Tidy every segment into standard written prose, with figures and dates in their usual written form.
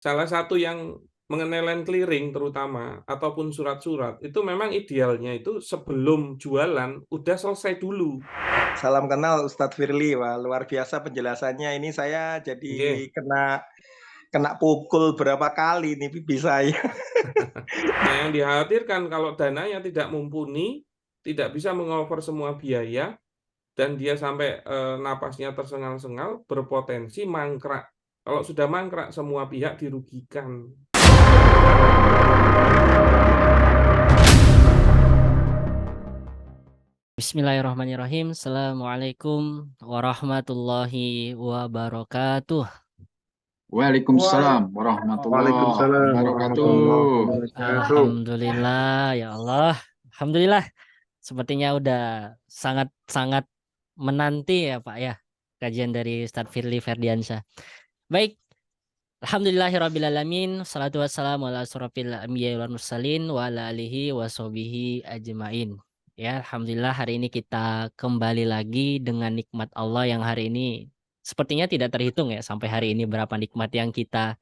salah satu yang mengenai land clearing terutama ataupun surat-surat, itu memang idealnya itu sebelum jualan udah selesai dulu. Salam kenal Ustadz Firly. Wah, luar biasa penjelasannya. Ini saya Nggih. jadi kena kena pukul berapa kali nih pipi saya. Nah, yang dikhawatirkan kalau dananya tidak mumpuni, tidak bisa meng-cover semua biaya, dan dia sampai, napasnya tersengal-sengal, berpotensi mangkrak. Kalau sudah mangkrak, semua pihak dirugikan. Bismillahirrahmanirrahim. Assalamualaikum warahmatullahi wabarakatuh. Waalaikumsalam warahmatullahi Waalaikumsalam warahmatullahi wabarakatuh. wabarakatuh. Alhamdulillah, ya Allah. Alhamdulillah. Sepertinya udah sangat-sangat menanti ya Pak ya, kajian dari Ustadz Firly Ferdiansyah. Baik, alhamdulillahirrabbilalamin. Salatu wassalamu ala asrofil anbiya'i wal mursalin wa ala alihi wa sahbihi ajmain. Ya, alhamdulillah hari ini kita kembali lagi dengan nikmat Allah yang hari ini sepertinya tidak terhitung ya sampai hari ini berapa nikmat yang kita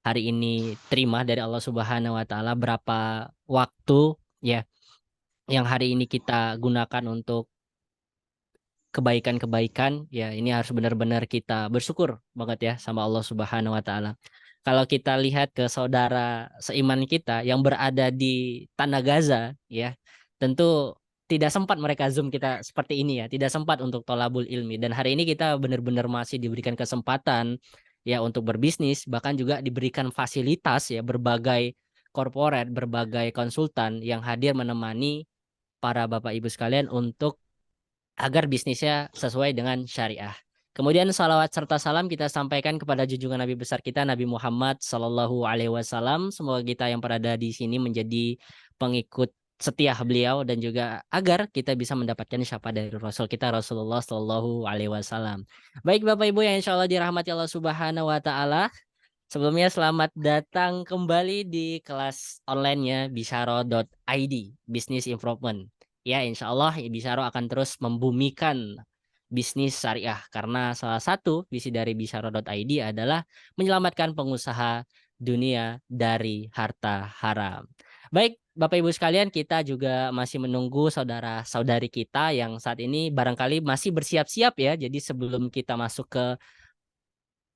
hari ini terima dari Allah Subhanahu wa taala, berapa waktu ya yang hari ini kita gunakan untuk kebaikan-kebaikan. Ya, ini harus benar-benar kita bersyukur banget ya sama Allah Subhanahu wa taala. Kalau kita lihat ke saudara seiman kita yang berada di Tanah Gaza ya, tentu tidak sempat mereka Zoom kita seperti ini ya, tidak sempat untuk tolabul ilmi, dan hari ini kita benar-benar masih diberikan kesempatan ya untuk berbisnis, bahkan juga diberikan fasilitas ya, berbagai korporat, berbagai konsultan yang hadir menemani para Bapak Ibu sekalian untuk agar bisnisnya sesuai dengan syariah. Kemudian salawat serta salam kita sampaikan kepada junjungan Nabi besar kita Nabi Muhammad Sallallahu Alaihi Wasallam. Semoga kita yang berada di sini menjadi pengikut setia beliau dan juga agar kita bisa mendapatkan syafaat dari Rasul kita Rasulullah Sallallahu Alaihi Wasallam. Baik Bapak Ibu yang insya Allah dirahmati Allah Subhanahu Wa Taala. Sebelumnya selamat datang kembali di kelas online-nya Bisyaro.id Business Improvement. Ya, insya Allah Bisyaro akan terus membumikan bisnis syariah karena salah satu visi dari Bisyaro.id adalah menyelamatkan pengusaha dunia dari harta haram. Baik, Bapak Ibu sekalian, kita juga masih menunggu saudara-saudari kita yang saat ini barangkali masih bersiap-siap ya. Jadi sebelum kita masuk ke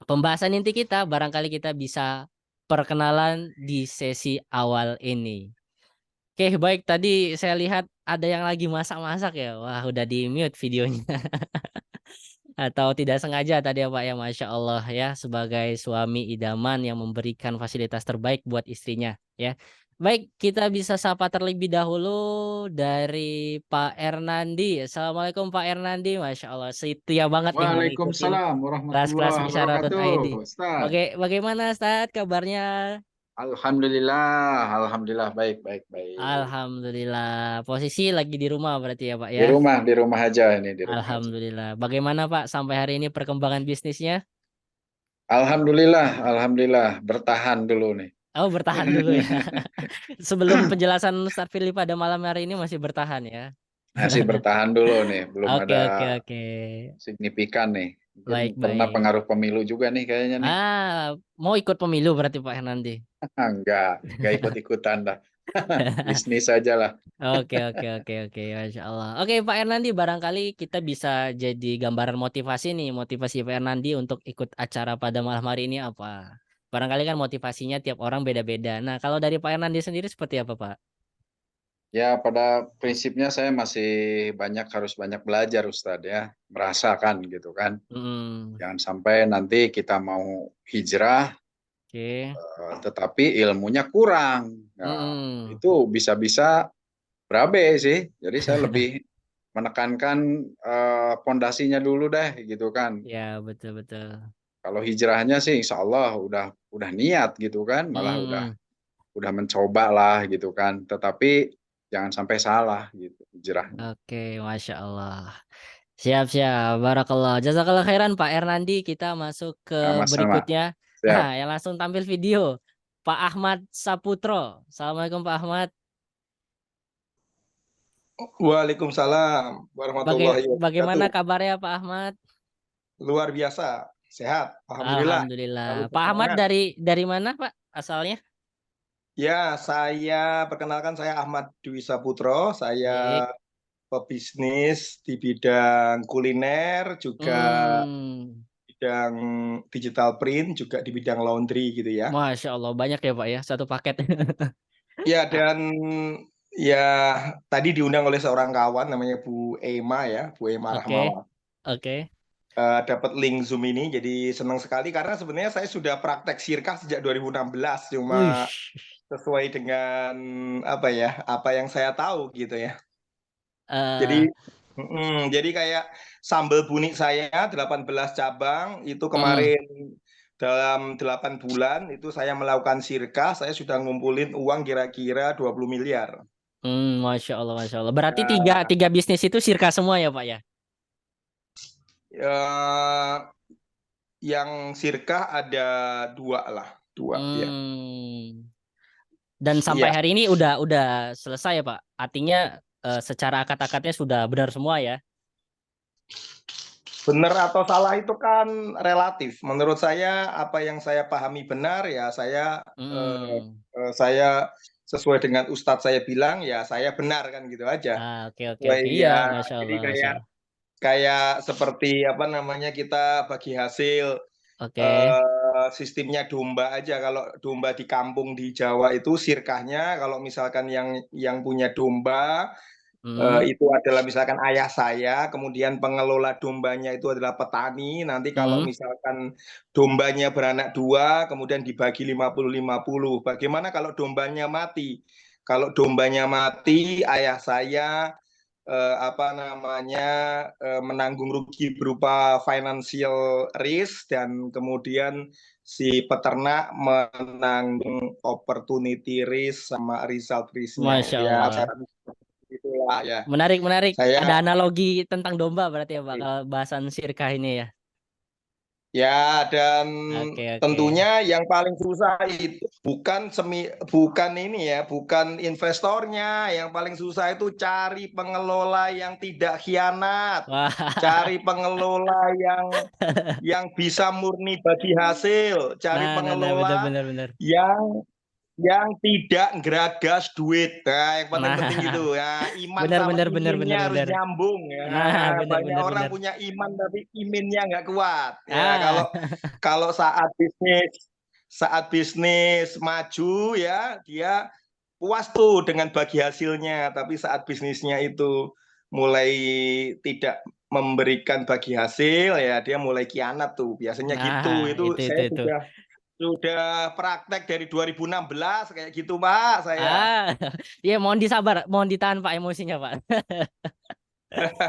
pembahasan inti kita, barangkali kita bisa perkenalan di sesi awal ini. Oke, baik. Tadi saya lihat ada yang lagi masak-masak ya. Wah, udah di mute videonya. Atau tidak sengaja tadi ya Pak ya, Masya Allah ya. Sebagai suami idaman yang memberikan fasilitas terbaik buat istrinya ya. Baik, kita bisa sapa terlebih dahulu dari Pak Ernandi. Assalamualaikum Pak Ernandi. Masya Allah, setia banget nih mengikuti Waalaikumsalam kelas-kelas warahmatullahi wabarakatuh. Bisyara.id. Ustaz. Bagaimana Ustadz kabarnya? Alhamdulillah baik baik baik. Alhamdulillah. Posisi lagi di rumah berarti ya Pak Di ya? rumah aja ini di rumah aja. Alhamdulillah. Bagaimana Pak sampai hari ini perkembangan bisnisnya? Alhamdulillah bertahan dulu nih. Oh, bertahan dulu ya. Sebelum penjelasan Ustadz Firly pada malam hari ini masih bertahan ya. Masih bertahan dulu nih, belum Oke, ada oke, oke. signifikan nih. Mungkin Baik, karena baik. pengaruh pemilu juga nih kayaknya nih. Mau ikut pemilu berarti Pak Hernandi. Enggak ikut-ikutan dah. Bisnis aja lah. Oke, oke, oke, oke, Masya Allah. Oke, Pak Hernandi, barangkali kita bisa jadi gambaran motivasi nih, motivasi Pak Hernandi untuk ikut acara pada malam hari ini apa? Barangkali kan motivasinya tiap orang beda-beda. Nah, kalau dari Pak Hernandi sendiri seperti apa, Pak? Ya, pada prinsipnya saya masih harus banyak belajar Ustadz ya, merasakan gitu kan. Hmm, Jangan sampai nanti kita mau hijrah, oke. tetapi ilmunya kurang. Nah, Hmm, itu bisa-bisa berabe sih. Jadi saya lebih menekankan pondasinya dulu deh gitu kan. ya betul-betul. Kalau hijrahnya sih insya Allah udah niat gitu kan, malah Hmm, udah mencoba lah gitu kan. Tetapi jangan sampai salah gitu hijrahnya. oke, Masya Allah. Siap, siap. Barakallah. Jazakallah khairan Pak Hernandi. Kita masuk ke Sama-sama. berikutnya. Nah, Siap. yang langsung tampil video. Pak Ahmad Saputro. Assalamualaikum Pak Ahmad. Waalaikumsalam warahmatullahi Bagaimana wabarakatuh. kabarnya Pak Ahmad? Luar biasa. Sehat, alhamdulillah. Lalu Alhamdulillah. Pak Ahmad semangat. dari mana Pak asalnya? Ya, saya perkenalkan, saya Ahmad Dwi Saputro. Saya Baik. pebisnis di bidang kuliner, juga Hmm, bidang digital print, juga di bidang laundry gitu ya. Masya Allah banyak ya Pak ya, satu paket. Ya, dan ya tadi diundang oleh seorang kawan namanya Bu Ema ya, Bu Ema Oke, Rahmawati. oke. Dapat link Zoom ini, jadi senang sekali karena sebenarnya saya sudah praktek sirkah sejak 2016, Wih, cuma sesuai dengan apa yang saya tahu gitu ya. eh, Jadi kayak sambal bunik saya 18 cabang itu mm, kemarin dalam 8 bulan itu saya melakukan sirkah, saya sudah ngumpulin uang kira-kira 20 miliar. Masya Allah, Masya Allah. Berarti Nah, tiga bisnis itu sirka semua ya Pak ya? eh, yang sirkah ada dua lah, dua ya. Hmm. Dan sampai Iya, hari ini udah selesai ya Pak. Artinya secara akad-akadnya sudah benar semua ya. benar atau salah itu kan relatif. Menurut saya apa yang saya pahami benar ya Hmm. saya sesuai dengan ustadz saya bilang ya saya benar kan gitu aja. Oke oke Sesuai oke. Iya, ya. Masya Jadi Allah, Masya kayak Allah. kayak seperti apa namanya kita bagi hasil Oke. sistemnya domba aja. Kalau domba di kampung di Jawa itu sirkahnya kalau misalkan yang punya domba Hmm. itu adalah misalkan ayah saya, kemudian pengelola dombanya itu adalah petani. Nanti kalau Hmm. misalkan dombanya beranak dua, kemudian dibagi 50-50. Bagaimana kalau dombanya mati? Kalau dombanya mati, ayah saya menanggung rugi berupa financial risk, dan kemudian si peternak menanggung opportunity risk sama result risk-nya. Masya Ya, Allah. saya itulah ya. Menarik, menarik. Saya Ada analogi tentang domba berarti ya Pak, kalau bahasan sirkah ini ya. ya, dan Oke, oke. tentunya yang paling susah itu bukan ini ya, bukan investornya. Yang paling susah itu cari pengelola yang tidak khianat, Wah, cari pengelola yang bisa murni bagi hasil, cari nah, benar, pengelola benar, benar. yang tidak geragas duit. Nah, yang paling penting Nah, gitu ya, iman benar, sama benar, benar, benar, iminnya harus benar. nyambung Nah, ya. benar, Banyak benar, orang benar. punya iman tapi iminnya nggak kuat ya. Ah, Kalau saat bisnis maju ya, dia puas tuh dengan bagi hasilnya, tapi saat bisnisnya itu mulai tidak memberikan bagi hasil ya, dia mulai khianat tuh biasanya gitu. nah, Itu saya itu. sudah praktek dari 2016 kayak gitu Pak saya. Ah, ya mohon ditahan Pak emosinya Pak.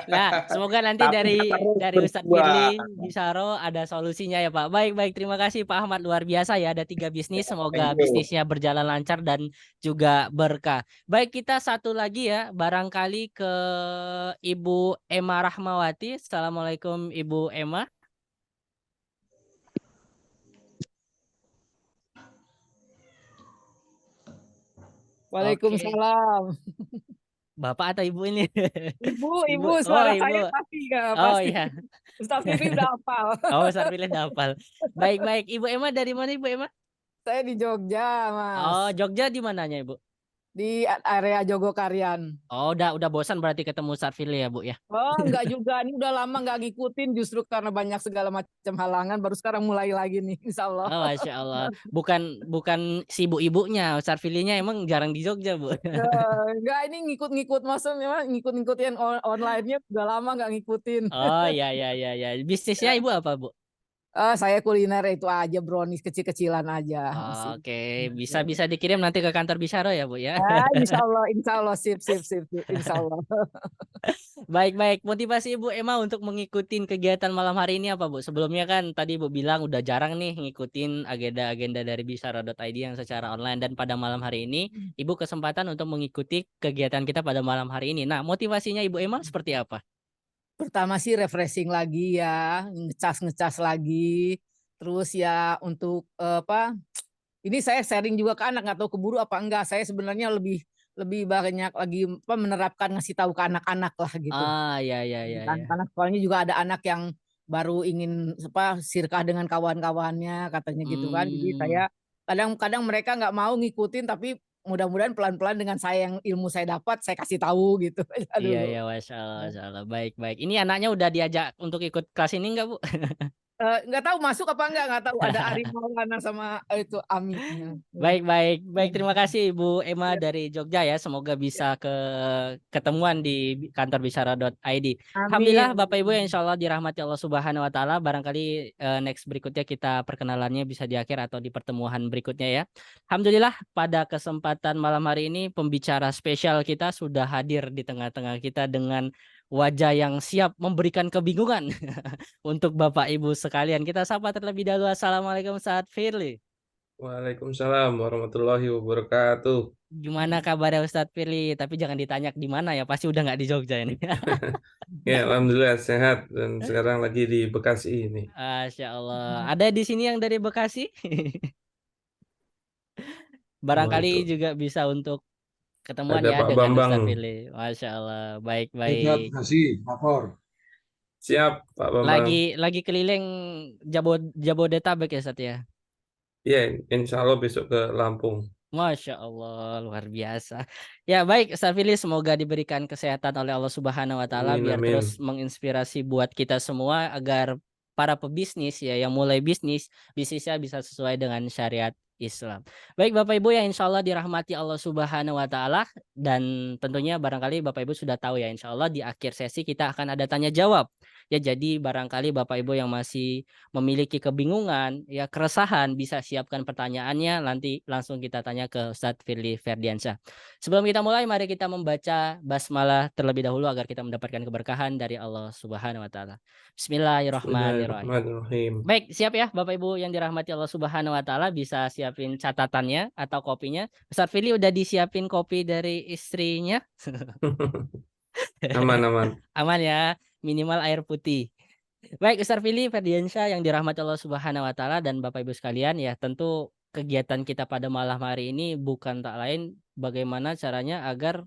Nah, semoga nanti Tapi terus dari Ustadz Firly berjuang. Bisaro ada solusinya ya Pak. Baik, baik. Terima kasih Pak Ahmad, luar biasa ya. Ada 3 bisnis. Semoga Thank you. bisnisnya berjalan lancar dan juga berkah. Baik, kita satu lagi ya. Barangkali ke Ibu Emma Rahmawati. Assalamualaikum Ibu Emma. Oke. Waalaikumsalam. Bapak atau Ibu ini? Ibu. Ibu, Oh, suara Ibu. saya pasti nggak Oh pasti. iya. Ustaz Firly udah hafal. Oh, Ustadz Firly udah hafal. Baik, baik. Ibu Emma dari mana Ibu Emma? Saya di Jogja, Oh, Mas. Jogja di mananya Ibu? Di area Jogokarian. Oh, udah bosan berarti ketemu Ustadz Firly ya, Bu ya? Oh, enggak juga. Ini udah lama nggak ngikutin justru karena banyak segala macam halangan. Baru sekarang mulai lagi nih, insya Allah. Oh, Masya Allah. Bukan si ibu-ibunya, Ustadz Firly-nya emang jarang di Jogja, Bu. Enggak, ini ngikut-ngikut. Maksudnya ngikut-ngikutin online-nya udah lama nggak ngikutin. Oh, ya. Bisnisnya Ibu apa, Bu? Saya kuliner itu aja, brownies kecil-kecilan aja. Masih. Oke, bisa dikirim nanti ke kantor Bisaro ya, Bu ya. Insya Allah, sip, insya Allah. Baik. Motivasi Ibu Emma untuk mengikuti kegiatan malam hari ini apa, Bu? Sebelumnya kan tadi Ibu bilang udah jarang nih ngikutin agenda-agenda dari bisaro.id yang secara online, dan pada malam hari ini Ibu kesempatan untuk mengikuti kegiatan kita pada malam hari ini. Nah, motivasinya Ibu Emma seperti apa? Pertama sih refreshing lagi ya, ngecas lagi. Terus ya untuk ini saya sharing juga ke anak, nggak tahu keburu apa enggak. Saya sebenarnya lebih banyak lagi menerapkan, ngasih tahu ke anak-anak lah gitu. Ah, ya. Karena soalnya juga ada anak yang baru ingin sirkah dengan kawan-kawannya katanya gitu kan. Jadi saya kadang-kadang mereka nggak mau ngikutin, tapi mudah-mudahan pelan-pelan dengan saya yang ilmu saya dapat saya kasih tahu gitu aja Iya dulu. ya, Masya Allah, Masya Allah. Baik baik. Ini anaknya udah diajak untuk ikut kelas ini enggak, Bu? Nggak tahu masuk apa nggak tahu ada Ari Maulana sama itu Amiknya. Baik, baik, baik. Terima kasih Ibu Emma Ya, dari Jogja ya. Semoga ya. bisa ketemuan di kantor bicara.id. Alhamdulillah Amin. Bapak Ibu yang insya Allah dirahmati Allah Subhanahu Wa Taala. Barangkali next berikutnya kita perkenalannya bisa di akhir atau di pertemuan berikutnya ya. Alhamdulillah pada kesempatan malam hari ini pembicara spesial kita sudah hadir di tengah-tengah kita dengan wajah yang siap memberikan kebingungan untuk Bapak Ibu sekalian. Kita sapa terlebih dahulu. Assalamualaikum Ustaz Firly. Waalaikumsalam warahmatullahi wabarakatuh. Gimana kabarnya Ustadz Firly? Tapi jangan ditanya di mana ya, pasti udah nggak di Jogja ini. Ya, alhamdulillah sehat dan sekarang lagi di Bekasi ini. Masya Allah. Ada di sini yang dari Bekasi? Barangkali Waduh, juga bisa untuk ketemuan ada ya Pak dengan Bambang. Ustadz Firly. Masya Allah. Baik, Terima baik. kasih, lapor. Siap, Pak Bambang. Lagi keliling Jabodetabek ya Ustadz ya? Ya, insya Allah besok ke Lampung. Masya Allah, luar biasa. Ya baik, Ustaz Firly, semoga diberikan kesehatan oleh Allah Subhanahu Wa Taala Amin, biar amin. terus menginspirasi buat kita semua agar para pebisnis ya yang mulai bisnisnya bisa sesuai dengan syariat Islam. Baik Bapak Ibu yang insya Allah dirahmati Allah Subhanahu Wa Taala, dan tentunya barangkali Bapak Ibu sudah tahu ya, insya Allah di akhir sesi kita akan ada tanya jawab. Ya, jadi barangkali Bapak Ibu yang masih memiliki kebingungan, ya keresahan, bisa siapkan pertanyaannya, nanti langsung kita tanya ke Ustadz Firly Ferdiansyah. Sebelum kita mulai, mari kita membaca basmalah terlebih dahulu agar kita mendapatkan keberkahan dari Allah Subhanahu Wa Taala. Bismillahirrahmanirrahim. Bismillahirrahmanirrahim. Baik, siap ya Bapak Ibu yang dirahmati Allah Subhanahu Wa Taala, bisa siapin catatannya atau kopinya. Ustadz Firly udah disiapin kopi dari istrinya? Aman, aman. Aman ya, minimal air putih. Baik, Ustadz Firly Ferdiansyah yang dirahmati Allah Subhanahu Wa Taala dan Bapak Ibu sekalian, ya tentu kegiatan kita pada malam hari ini bukan tak lain bagaimana caranya agar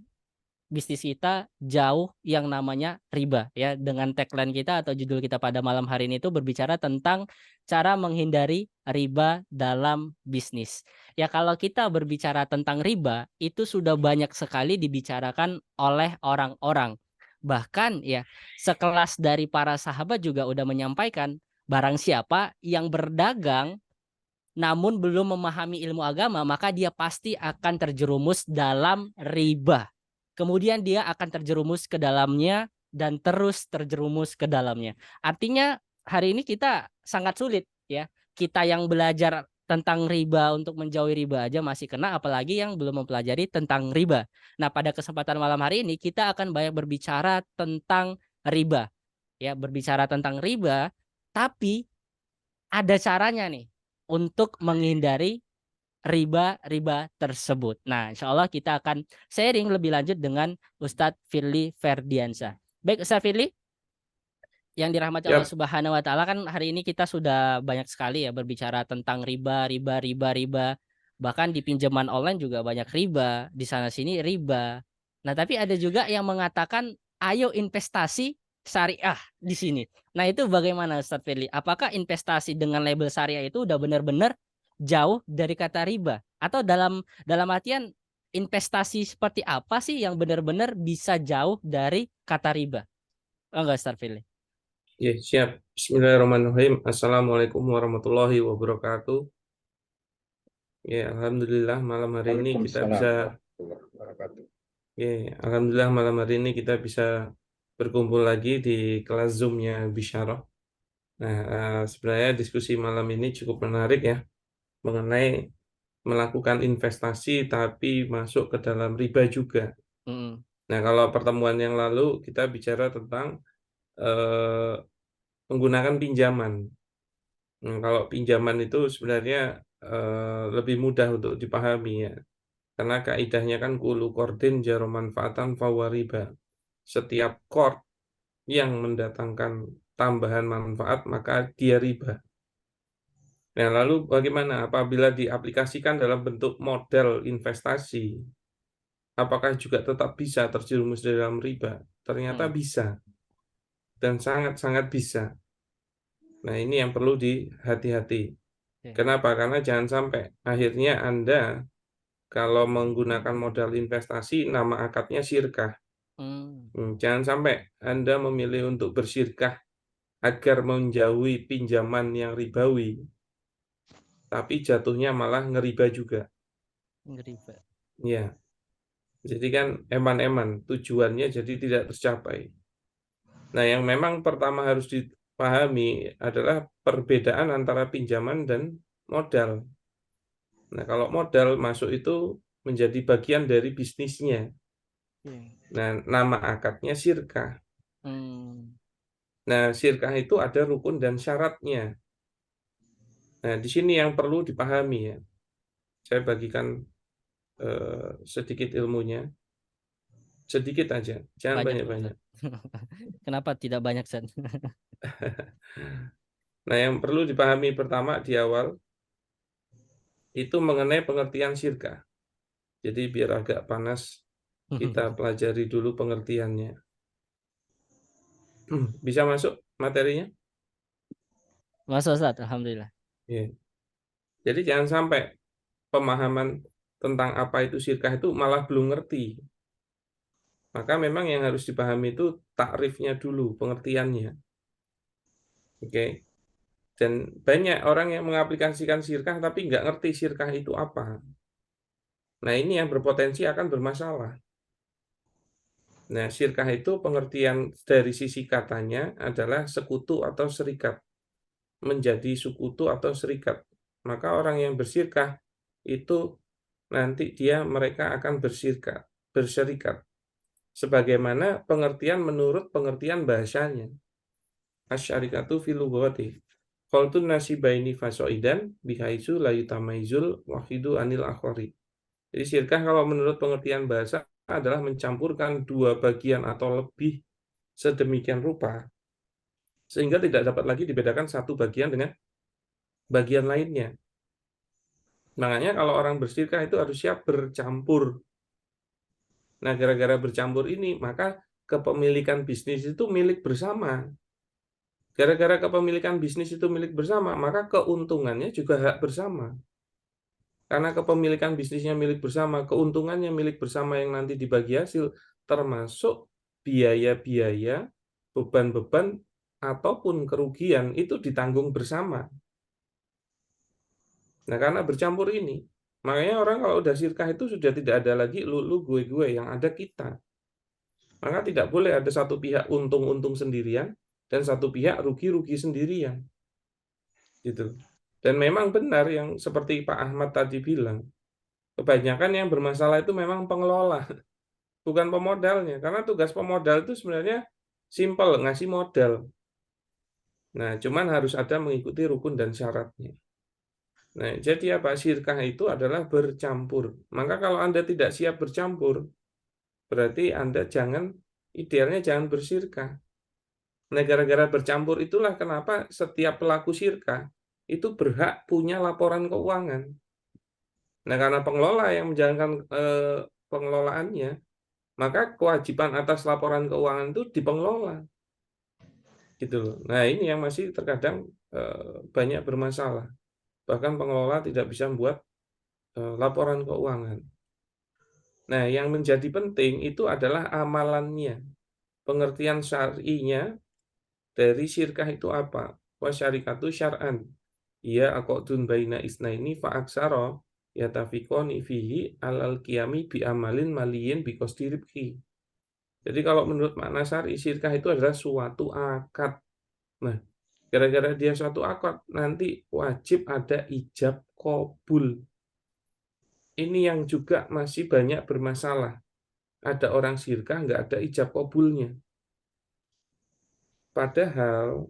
bisnis kita jauh yang namanya riba ya. Dengan tagline kita atau judul kita pada malam hari ini itu berbicara tentang cara menghindari riba dalam bisnis. Ya, kalau kita berbicara tentang riba itu sudah banyak sekali dibicarakan oleh orang-orang. Bahkan ya sekelas dari para sahabat juga udah menyampaikan, barang siapa yang berdagang namun belum memahami ilmu agama, maka dia pasti akan terjerumus dalam riba. Kemudian dia akan terjerumus ke dalamnya dan terus terjerumus ke dalamnya. Artinya hari ini kita sangat sulit ya. Kita yang belajar tentang riba untuk menjauhi riba aja masih kena, apalagi yang belum mempelajari tentang riba. Nah, pada kesempatan malam hari ini kita akan banyak berbicara tentang riba. Ya, berbicara tentang riba, tapi ada caranya nih untuk menghindari riba tersebut. Nah, insya Allah kita akan sharing lebih lanjut dengan Ustadz Firly Ferdiansyah. Baik, Ustadz Firly, yang dirahmati Allah Yap. Subhanahu Wa Taala, kan hari ini kita sudah banyak sekali ya berbicara tentang riba. Bahkan di pinjaman online juga banyak riba, di sana sini riba. Nah, tapi ada juga yang mengatakan ayo investasi syariah di sini. Nah, itu bagaimana Ustadz Firly? Apakah investasi dengan label syariah itu udah benar-benar jauh dari kata riba? Atau dalam artian investasi seperti apa sih yang benar-benar bisa jauh dari kata riba? Enggak, Ustadz Firly? Ya, siap. Bismillahirrahmanirrahim. Assalamualaikum warahmatullahi wabarakatuh. Ya, alhamdulillah malam hari ini kita bisa alhamdulillah malam hari ini kita bisa berkumpul lagi di kelas Zoom-nya Bisyarah. Nah, sebenarnya diskusi malam ini cukup menarik ya, mengenai melakukan investasi tapi masuk ke dalam riba juga. Nah, kalau pertemuan yang lalu kita bicara tentang menggunakan pinjaman. Nah, kalau pinjaman itu sebenarnya lebih mudah untuk dipahami ya. Karena kaidahnya kan kulu qardin jaro manfaatan fahuwa riba. Setiap qard yang mendatangkan tambahan manfaat maka dia riba. Nah, lalu bagaimana apabila diaplikasikan dalam bentuk model investasi? Apakah juga tetap bisa terjerumus dalam riba? Ternyata bisa. Dan sangat-sangat bisa. Nah, ini yang perlu dihati-hati. Oke. Kenapa? Karena jangan sampai akhirnya Anda kalau menggunakan modal investasi, nama akadnya syirkah. Jangan sampai Anda memilih untuk bersyirkah agar menjauhi pinjaman yang ribawi, tapi jatuhnya malah ngeriba juga. Ngeri, Pak. Ya, jadi kan eman-eman, tujuannya jadi tidak tercapai. Nah, yang memang pertama harus dipahami adalah perbedaan antara pinjaman dan modal. Nah, kalau modal masuk itu menjadi bagian dari bisnisnya. Oke. Nah, nama akadnya syirkah. Hmm. Nah, syirkah itu ada rukun dan syaratnya. Nah, di sini yang perlu dipahami ya. Saya bagikan sedikit ilmunya, sedikit aja, jangan Banyak dong, banyak-banyak. Ustaz. Kenapa tidak banyak, Ustaz? Nah, yang perlu dipahami pertama di awal itu mengenai pengertian syirkah. Jadi biar agak panas, kita pelajari dulu pengertiannya. Bisa masuk materinya? Masuk, Ustaz. Alhamdulillah. Ya. Jadi jangan sampai pemahaman tentang apa itu syirkah itu malah belum ngerti. Maka memang yang harus dipahami itu takrifnya dulu, pengertiannya. Oke. Dan banyak orang yang mengaplikasikan syirkah tapi nggak ngerti syirkah itu apa. Nah, ini yang berpotensi akan bermasalah. Nah, syirkah itu pengertian dari sisi katanya adalah sekutu atau serikat. Menjadi sekutu atau serikat. Maka orang yang bersyirkah itu nanti mereka akan berserikat. Sebagaimana pengertian menurut pengertian bahasanya. Asyarikatu fil lughati. Qaltun nasibaini fasoidan bihaisu la yutamaizul wahidu anil akhari. Jadi syirkah kalau menurut pengertian bahasa adalah mencampurkan dua bagian atau lebih sedemikian rupa sehingga tidak dapat lagi dibedakan satu bagian dengan bagian lainnya. Makanya kalau orang bersyirkah itu harus siap bercampur. Nah, gara-gara bercampur ini, maka kepemilikan bisnis itu milik bersama. Gara-gara kepemilikan bisnis itu milik bersama, maka keuntungannya juga hak bersama. Karena kepemilikan bisnisnya milik bersama, keuntungannya milik bersama yang nanti dibagi hasil, termasuk biaya-biaya, beban-beban, ataupun kerugian itu ditanggung bersama. Nah, karena bercampur ini, makanya orang kalau udah syirkah itu sudah tidak ada lagi lu gue, yang ada kita. Maka tidak boleh ada satu pihak untung-untung sendirian, dan satu pihak rugi-rugi sendirian. Gitu. Dan memang benar yang seperti Pak Ahmad tadi bilang, kebanyakan yang bermasalah itu memang pengelola, bukan pemodalnya. Karena tugas pemodal itu sebenarnya simpel, ngasih modal. Nah, cuman harus ada mengikuti rukun dan syaratnya. Nah, jadi apa? Syirkah itu adalah bercampur. Maka kalau Anda tidak siap bercampur, berarti Anda idealnya jangan bersyirkah. Nah, gara-gara bercampur itulah kenapa setiap pelaku syirkah itu berhak punya laporan keuangan. Nah, karena pengelola yang menjalankan pengelolaannya, maka kewajiban atas laporan keuangan itu di pengelola. Gitu loh. Nah, ini yang masih terkadang banyak bermasalah. Bahkan pengelola tidak bisa membuat laporan keuangan. Nah, yang menjadi penting itu adalah amalannya. Pengertian syar'inya dari syirkah itu apa? Wa syarikatu syar'an. Ia aqdun baina isnaini fa aksara yatafiqani fihi alal qiyami bi amalin maliyin bi qasdi ribhi. Jadi kalau menurut makna syar'i syirkah itu adalah suatu akad. Nah, gara-gara dia suatu akad nanti wajib ada ijab qabul. Ini yang juga masih banyak bermasalah. Ada orang syirkah nggak ada ijab qabulnya. Padahal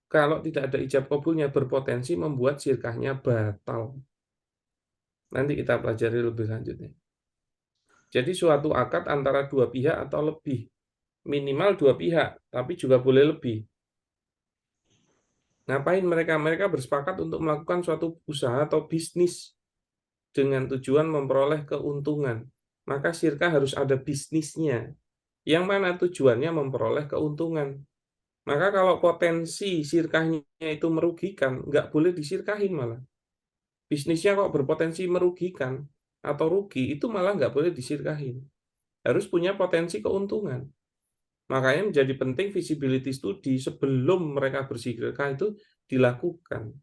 kalau tidak ada ijab qabulnya berpotensi membuat syirkahnya batal. Nanti kita pelajari lebih lanjutnya. Jadi suatu akad antara dua pihak atau lebih. Minimal dua pihak, tapi juga boleh lebih. Ngapain mereka? Mereka bersepakat untuk melakukan suatu usaha atau bisnis dengan tujuan memperoleh keuntungan. Maka syirkah harus ada bisnisnya. Yang mana tujuannya memperoleh keuntungan. Maka kalau potensi sirkahnya itu merugikan, nggak boleh disirkahin malah. Bisnisnya kok berpotensi merugikan atau rugi, itu malah nggak boleh disirkahin. Harus punya potensi keuntungan. Makanya menjadi penting visibility study sebelum mereka bersirkah itu dilakukan.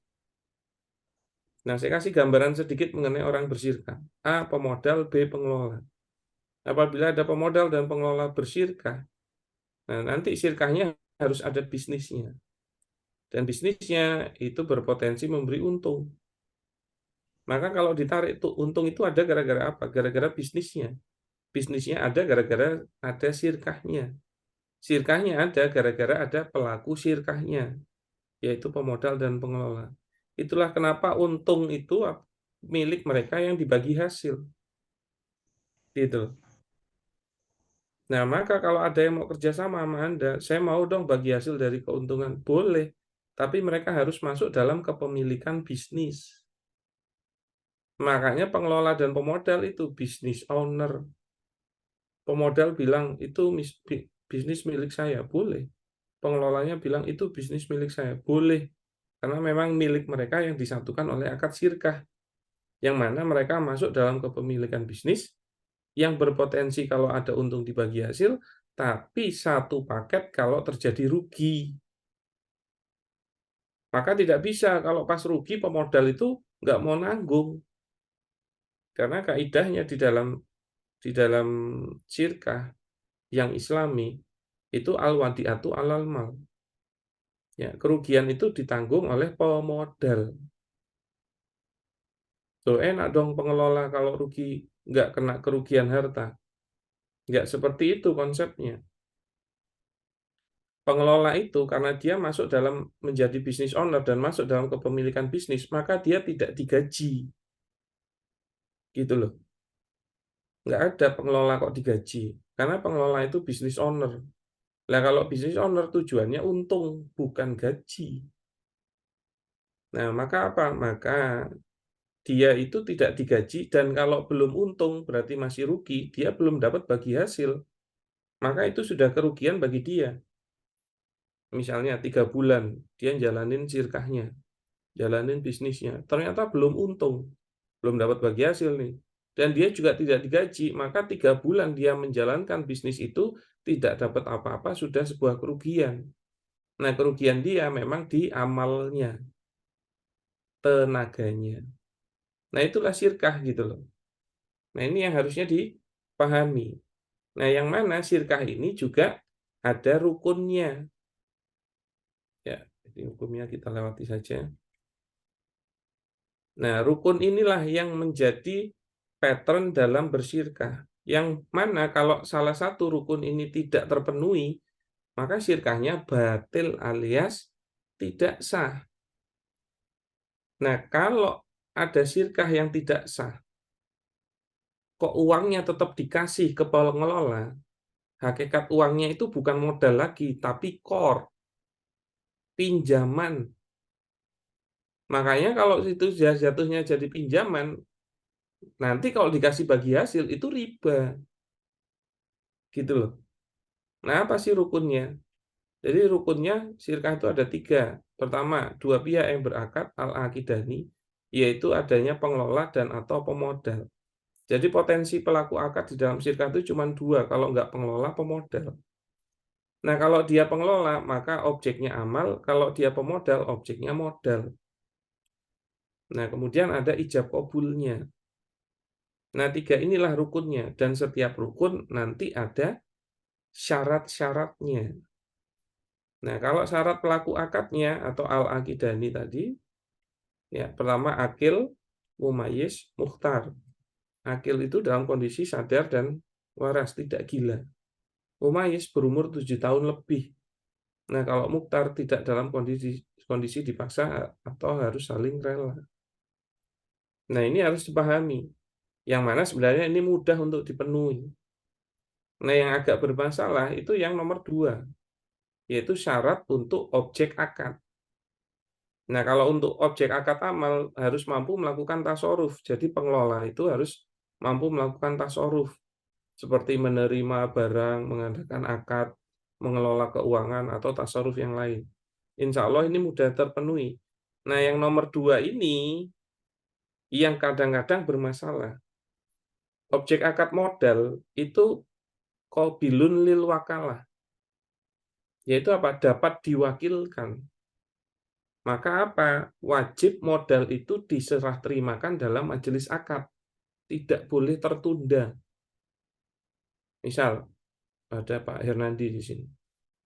Nah, saya kasih gambaran sedikit mengenai orang bersirkah. A, pemodal, B, pengelola. Apabila ada pemodal dan pengelola bersirkah, nah nanti sirkahnya harus ada bisnisnya. Dan bisnisnya itu berpotensi memberi untung. Maka kalau ditarik tuh untung itu ada gara-gara apa? Gara-gara bisnisnya. Bisnisnya ada gara-gara ada sirkahnya. Sirkahnya ada gara-gara ada pelaku sirkahnya, yaitu pemodal dan pengelola. Itulah kenapa untung itu milik mereka yang dibagi hasil. Gitu. Nah, maka kalau ada yang mau kerjasama sama Anda, saya mau dong bagi hasil dari keuntungan. Boleh. Tapi mereka harus masuk dalam kepemilikan bisnis. Makanya pengelola dan pemodal itu business owner. Pemodal bilang itu bisnis milik saya, boleh. Pengelolanya bilang itu bisnis milik saya, boleh. Karena memang milik mereka yang disatukan oleh akad sirkah. Yang mana mereka masuk dalam kepemilikan bisnis yang berpotensi kalau ada untung dibagi hasil, tapi satu paket kalau terjadi rugi. Maka tidak bisa kalau pas rugi pemodal itu nggak mau nanggung. Karena kaidahnya di dalam sirkah yang Islami itu al-wadi'atu alal mal. Ya, kerugian itu ditanggung oleh pemodal. Tuh enak dong pengelola kalau rugi nggak kena kerugian harta. Nggak seperti itu konsepnya. Pengelola itu karena dia masuk dalam menjadi business owner dan masuk dalam kepemilikan bisnis, maka dia tidak digaji. Gitu loh. Nggak ada pengelola kok digaji. Karena pengelola itu business owner. Nah, kalau business owner tujuannya untung, bukan gaji. Nah, maka apa? Maka dia itu tidak digaji dan kalau belum untung berarti masih rugi, dia belum dapat bagi hasil. Maka itu sudah kerugian bagi dia. Misalnya 3 bulan dia jalanin sirkahnya, jalanin bisnisnya, ternyata belum untung, belum dapat bagi hasil nih. Dan dia juga tidak digaji, maka 3 bulan dia menjalankan bisnis itu tidak dapat apa-apa, sudah sebuah kerugian. Nah, kerugian dia memang di amalnya, tenaganya. Nah, itulah sirkah gitu loh. Nah, ini yang harusnya dipahami. Nah, yang mana sirkah ini juga ada rukunnya. Ya, jadi hukumnya kita lewati saja. Nah, rukun inilah yang menjadi pattern dalam bersirkah. Yang mana kalau salah satu rukun ini tidak terpenuhi, maka sirkahnya batil alias tidak sah. Nah, kalau ada sirkah yang tidak sah, kok uangnya tetap dikasih ke pengelola, hakikat uangnya itu bukan modal lagi, tapi core, pinjaman. Makanya kalau itu jatuhnya jadi pinjaman, nanti kalau dikasih bagi hasil itu riba. Gitu loh. Nah, apa sih rukunnya? Jadi rukunnya sirkah itu ada 3. Pertama, 2 pihak yang berakad al-aqidani, yaitu adanya pengelola dan atau pemodal. Jadi potensi pelaku akad di dalam sirkah itu cuma 2, kalau nggak pengelola, pemodal. Nah, kalau dia pengelola, maka objeknya amal, kalau dia pemodal, objeknya modal. Nah, kemudian ada ijab qabulnya. Nah, 3 inilah rukunnya, dan setiap rukun nanti ada syarat-syaratnya. Nah, kalau syarat pelaku akadnya atau al-aqidani tadi, ya pertama akil, mumayyiz, mukhtar. Akil itu dalam kondisi sadar dan waras, tidak gila. Mumayyiz berumur 7 tahun lebih. Nah, kalau mukhtar tidak dalam kondisi dipaksa atau harus saling rela. Nah, ini harus dipahami. Yang mana sebenarnya ini mudah untuk dipenuhi. Nah, yang agak bermasalah itu yang nomor 2, yaitu syarat untuk objek akad. Nah, kalau untuk objek akad amal harus mampu melakukan tasarruf. Jadi pengelola itu harus mampu melakukan tasarruf. Seperti menerima barang, mengadakan akad, mengelola keuangan atau tasarruf yang lain. Insya Allah ini mudah terpenuhi. Nah, yang nomor 2 ini yang kadang-kadang bermasalah. Objek akad modal itu qabilun lil wakalah, yaitu apa? Dapat diwakilkan. Maka apa? Wajib modal itu diserah terimakan dalam majelis akad. Tidak boleh tertunda. Misal, ada Pak Hernandi di sini.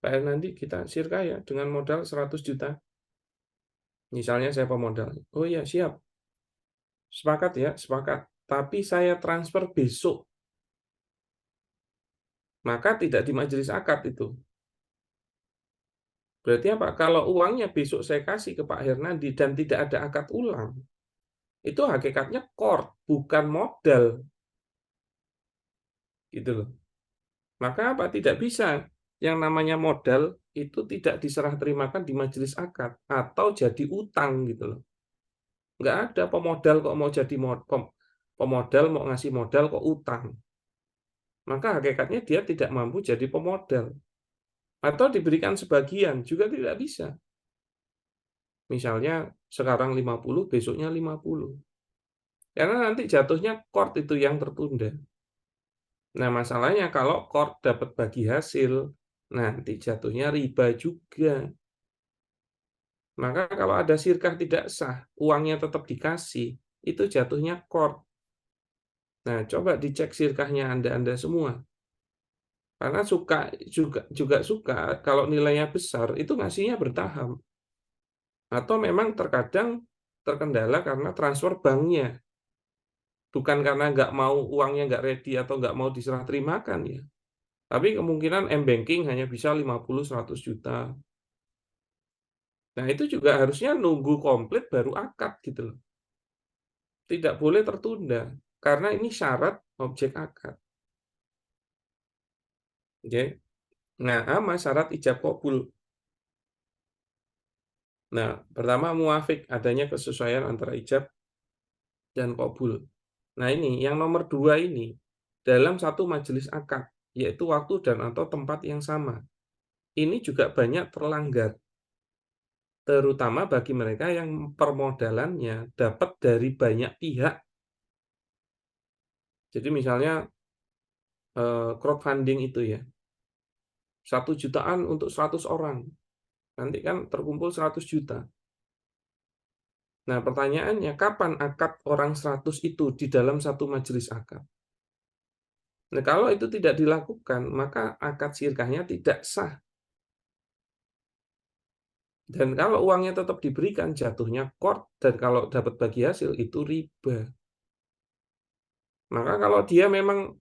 Pak Hernandi, kita sirka ya dengan modal 100 juta. Misalnya saya pemodal. Oh iya, siap. Sepakat ya, sepakat. Tapi saya transfer besok. Maka tidak di majelis akad itu. Berarti apa? Kalau uangnya besok saya kasih ke Pak Hernandi dan tidak ada akad ulang, itu hakikatnya qard, bukan modal. Gitu loh. Maka apa? Tidak bisa. Yang namanya modal itu tidak diserah terimakan di majelis akad atau jadi utang gitu loh. Nggak ada pemodal kok mau jadi pemodal mau ngasih modal kok utang. Maka hakikatnya dia tidak mampu jadi pemodal. Atau diberikan sebagian juga tidak bisa. Misalnya sekarang 50, besoknya 50. Karena nanti jatuhnya qard itu yang tertunda. Nah, masalahnya kalau qard dapat bagi hasil, nanti jatuhnya riba juga. Maka kalau ada sirkah tidak sah, uangnya tetap dikasih, itu jatuhnya qard. Nah, coba dicek sirkahnya Anda semua. Karena juga suka kalau nilainya besar, itu ngasihnya bertahap. Atau memang terkadang terkendala karena transfer banknya. Bukan karena nggak mau uangnya nggak ready atau nggak mau diserah terimakan ya. Tapi kemungkinan M-Banking hanya bisa 50-100 juta. Nah, itu juga harusnya nunggu komplit baru akad gitu loh. Tidak boleh tertunda, karena ini syarat objek akad. Oke. Nah, sama syarat ijab qabul. Nah, pertama muafik, adanya kesesuaian antara ijab dan qabul. Nah, ini yang nomor 2 ini dalam satu majelis akad, yaitu waktu dan atau tempat yang sama. Ini juga banyak terlanggar, terutama bagi mereka yang permodalannya dapat dari banyak pihak. Jadi misalnya crowdfunding itu ya, 1 jutaan untuk 100 orang. Nanti kan terkumpul 100 juta. Nah, pertanyaannya, kapan akad orang 100 itu di dalam satu majelis akad? Nah, kalau itu tidak dilakukan, maka akad sirkahnya tidak sah. Dan kalau uangnya tetap diberikan, jatuhnya qard, dan kalau dapat bagi hasil, itu riba. Maka kalau dia memang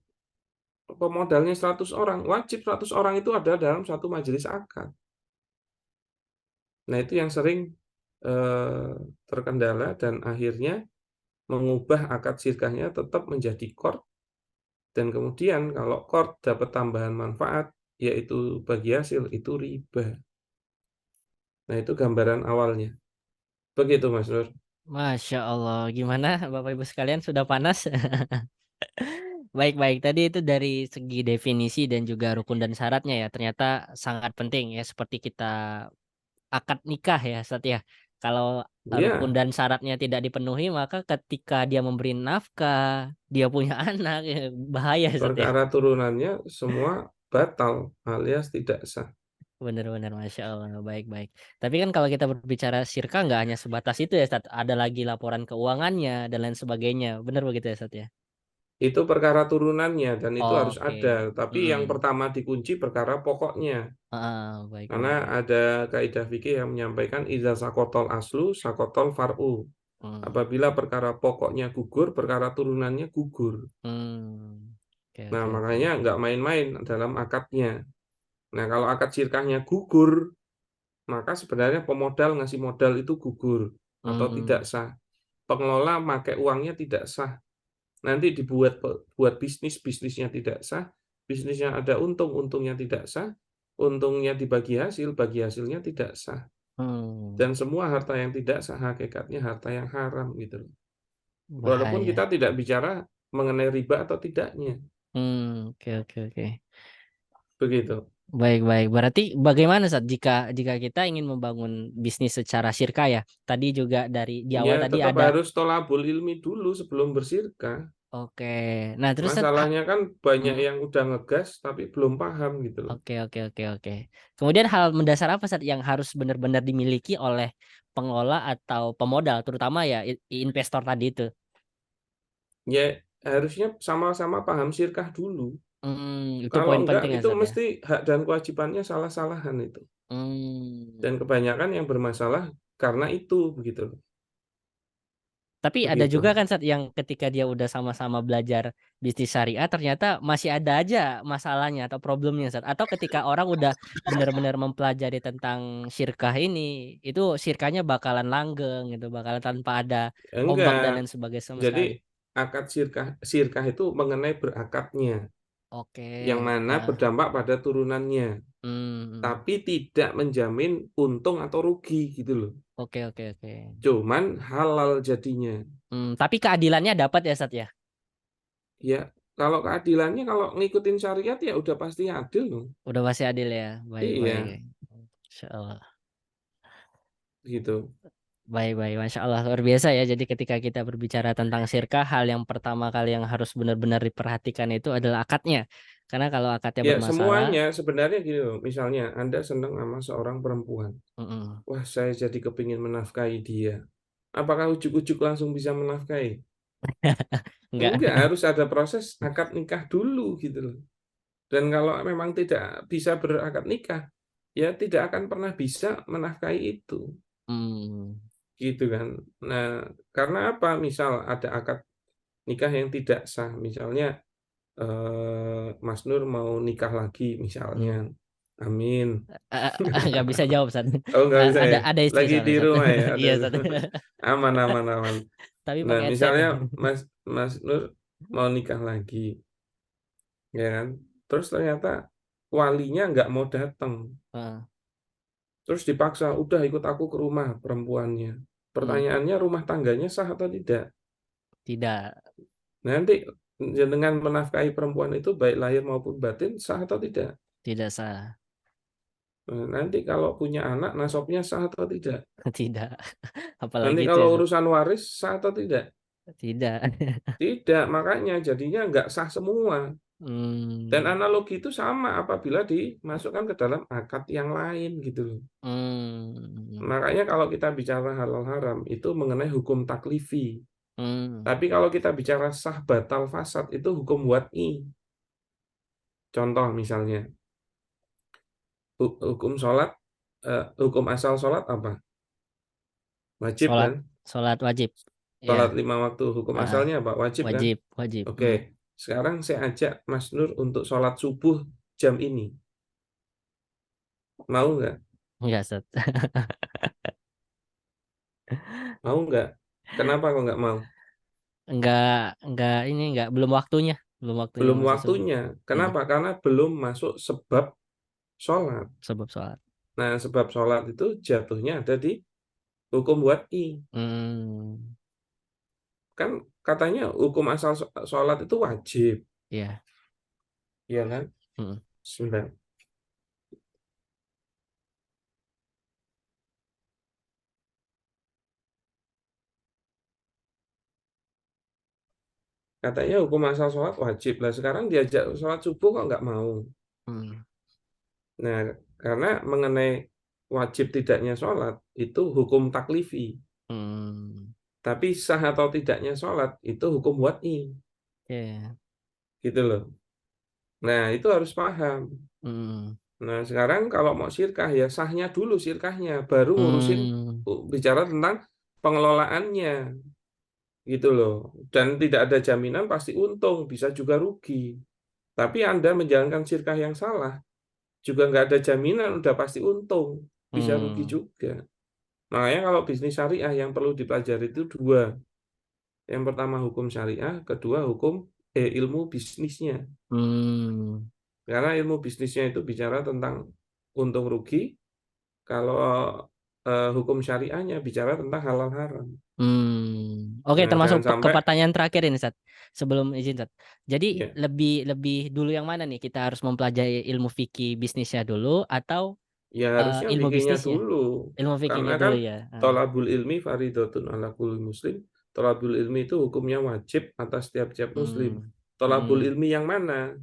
pemodalnya 100 orang, wajib 100 orang itu ada dalam satu majelis akad. Nah, itu yang sering terkendala dan akhirnya mengubah akad sirkahnya tetap menjadi qard, dan kemudian kalau qard dapat tambahan manfaat, yaitu bagi hasil, itu riba. Nah, itu gambaran awalnya. Begitu, Mas Nur. Masya Allah, gimana Bapak Ibu sekalian, sudah panas? Baik-baik, tadi itu dari segi definisi dan juga rukun dan syaratnya ya, ternyata sangat penting ya, seperti kita akad nikah ya, Ustaz ya. Kalau rukun Ya, dan syaratnya tidak dipenuhi, maka ketika dia memberi nafkah, dia punya anak, ya, bahaya Ustaz ya. perkara turunannya semua batal alias tidak sah. Benar-benar, Masya Allah, baik-baik. Tapi kan kalau kita berbicara sirka nggak hanya sebatas itu ya, Ustaz. Ada lagi laporan keuangannya dan lain sebagainya. Benar begitu ya, Ustaz ya? Itu perkara turunannya dan itu harus Oke. ada. Tapi yang Mm-mm. pertama dikunci perkara pokoknya. Karena Baik-baik. ada kaidah fikih yang menyampaikan idza sakotol aslu sakotol far'u. Hmm. Apabila perkara pokoknya gugur, perkara turunannya gugur. Hmm. Oke, Nah, oke, oke. makanya nggak main-main dalam akadnya. Nah, kalau akad sirkahnya gugur, maka sebenarnya pemodal ngasih modal itu gugur atau tidak Mm-mm. sah. Pengelola pakai uangnya tidak sah. Nanti buat bisnisnya tidak sah, bisnisnya ada untung, untungnya tidak sah, untungnya dibagi hasil, bagi hasilnya tidak sah. Hmm. Dan semua harta yang tidak sah hakikatnya harta yang haram gitu loh. Walaupun kita Bahaya. tidak bicara mengenai riba atau tidaknya, Oke, oke, oke. begitu. Baik. Berarti bagaimana saat jika kita ingin membangun bisnis secara syirkah ya? Tadi juga dari di awal Ya, tadi tetap ada. harus tolabul ilmi dulu sebelum bersirkah. Oke. Nah, terus Sat, Masalahnya kan banyak mm, yang udah ngegas tapi belum paham gitu loh. oke. Kemudian hal mendasar apa Sat yang harus benar-benar dimiliki oleh pengelola atau pemodal, terutama ya investor tadi itu? Ya, harusnya sama-sama paham sirkah dulu. Itu Kalau poin enggak, penting ya itu Sat ya. mesti hak dan kewajibannya salah-salahan itu. Dan Hmm. kebanyakan yang bermasalah karena itu, begitu. Tapi ada juga Begitu. kan Sat yang ketika dia udah sama-sama belajar bisnis syariah ternyata masih ada aja masalahnya atau problemnya Sat. Atau ketika orang udah benar-benar mempelajari tentang syirkah ini, itu syirkahnya bakalan langgeng gitu, bakalan tanpa ada ombak dan Enggak. lain sebagainya sama sekali. Jadi, akad sirkah itu mengenai berakadnya, Oke. yang mana Heeh. berdampak pada turunannya. Hmm. Tapi tidak menjamin untung atau rugi, gitu loh. Oke. Cuman halal jadinya. Tapi keadilannya dapat ya Sat ya. Ya, kalau keadilannya, kalau ngikutin syariat ya udah pasti adil loh. Udah pasti adil ya. Baik. Iya, Insya Allah. gitu. Baik, Masya Allah, luar biasa ya. Jadi ketika kita berbicara tentang sirkah, hal yang pertama kali yang harus benar-benar diperhatikan itu adalah akadnya. Karena kalau akadnya Ya, bermasalah, semuanya sebenarnya gini loh. Misalnya, Anda senang sama seorang perempuan. mm-mm, Wah, saya jadi kepingin menafkahi dia. Apakah ujuk-ujuk langsung bisa menafkahi? enggak. Enggak, harus ada proses akad nikah dulu gitu loh. Dan kalau memang tidak bisa berakad nikah, ya tidak akan pernah bisa menafkahi itu. Hmm, Gitu kan. Nah, karena apa? Misal ada akad nikah yang tidak sah. Misalnya Mas Nur mau nikah lagi misalnya. hmm. Amin. Enggak bisa jawab Sat. Oh, nggak bisa ya. Ada istri Lagi di soalnya Sat. rumah ya. Ada Iya itu. Sat. Aman. Tapi Nah, pakai headset. misalnya Mas Mas Nur mau nikah lagi, ya kan? Terus ternyata walinya nggak mau datang. Heeh, Terus dipaksa, udah ikut aku ke rumah perempuannya. hmm, Pertanyaannya, rumah tangganya sah atau tidak? tidak, Nanti dengan menafkahi perempuan itu baik lahir maupun batin sah atau tidak? tidak sah. Nah, nanti kalau punya anak nasabnya sah atau tidak? Tidak. Nanti Apalagi itu kalau ya Sat. urusan waris sah atau tidak? Tidak. Tidak, makanya jadinya nggak sah semua. Dan Hmm, analogi itu sama apabila dimasukkan ke dalam akad yang lain gitu loh. hmm, Makanya kalau kita bicara halal haram itu mengenai hukum taklifi. hmm. Tapi kalau kita bicara sah batal fasad itu hukum wad'i. Contoh misalnya hukum sholat, hukum asal sholat apa? Wajib Sholat, kan? sholat wajib. Ya. Sholat 5 waktu hukum Ah, asalnya apa? Wajib kan? wajib. Oke, sekarang saya ajak Mas Nur untuk sholat subuh jam ini. Mau nggak? Enggak, Sat. Mau nggak? Kenapa kok nggak mau? Enggak, belum waktunya Belum masuk subuh. waktunya. Hmm, Kenapa? Karena belum masuk sebab sholat. sebab sholat. Nah, sebab sholat itu jatuhnya ada di hukum wad'i. Hmm, Kan katanya hukum asal sholat itu wajib. ya. Iya kan? Hmm. Sebentar. Katanya hukum asal sholat wajib. Lah sekarang diajak sholat subuh kok nggak mau. Hmm. Nah, karena mengenai wajib tidaknya sholat itu hukum taklifi. Hmm. Tapi sah atau tidaknya sholat itu hukum wad'i. Ya. Gitu loh. Nah, itu harus paham. Hmm. Nah, sekarang kalau mau sirkah ya sahnya dulu sirkahnya. Baru ngurusin Hmm. bicara tentang pengelolaannya. Gitu loh. Dan tidak ada jaminan pasti untung. Bisa juga rugi. Tapi Anda menjalankan sirkah yang salah. Juga nggak ada jaminan udah pasti untung. Bisa rugi Hmm. juga. Makanya kalau bisnis syariah yang perlu dipelajari itu dua. Yang pertama hukum syariah, kedua hukum ilmu bisnisnya. Hmm. Karena ilmu bisnisnya itu bicara tentang untung rugi. Kalau hukum syariahnya, bicara tentang halal haram. Oke, Nah, termasuk jangan ke sampai pertanyaan terakhir ini, Sat. Sebelum izin, Sat. Jadi ya, lebih dulu yang mana nih? Kita harus mempelajari ilmu fikih bisnisnya dulu atau harusnya ilmu fikihnya bisnisnya? dulu. Ilmu fikihnya Karena dulu kan ya. thalabul ilmi faridatun ala kulli muslim. Thalabul ilmi itu hukumnya wajib atas tiap-tiap muslim. Hmm. Thalabul Mm-mm. ilmi yang mana?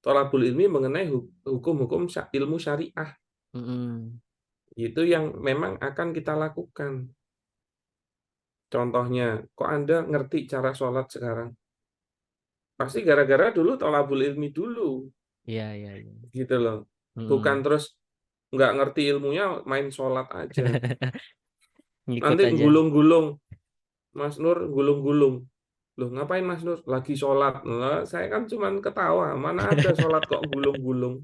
Thalabul ilmi mengenai hukum-hukum ilmu syariah. Mm-mm. Itu yang memang akan kita lakukan. Contohnya, kok Anda ngerti cara sholat sekarang? Pasti gara-gara dulu thalabul ilmi dulu, Iya, iya, iya. gitu loh. Bukan Mm-mm. terus nggak ngerti ilmunya main sholat aja. Ngikut Nanti aja. gulung-gulung, Mas Nur gulung-gulung. Loh ngapain Mas Nur? Lagi sholat. Lah, saya kan cuman ketawa, mana ada sholat kok gulung-gulung.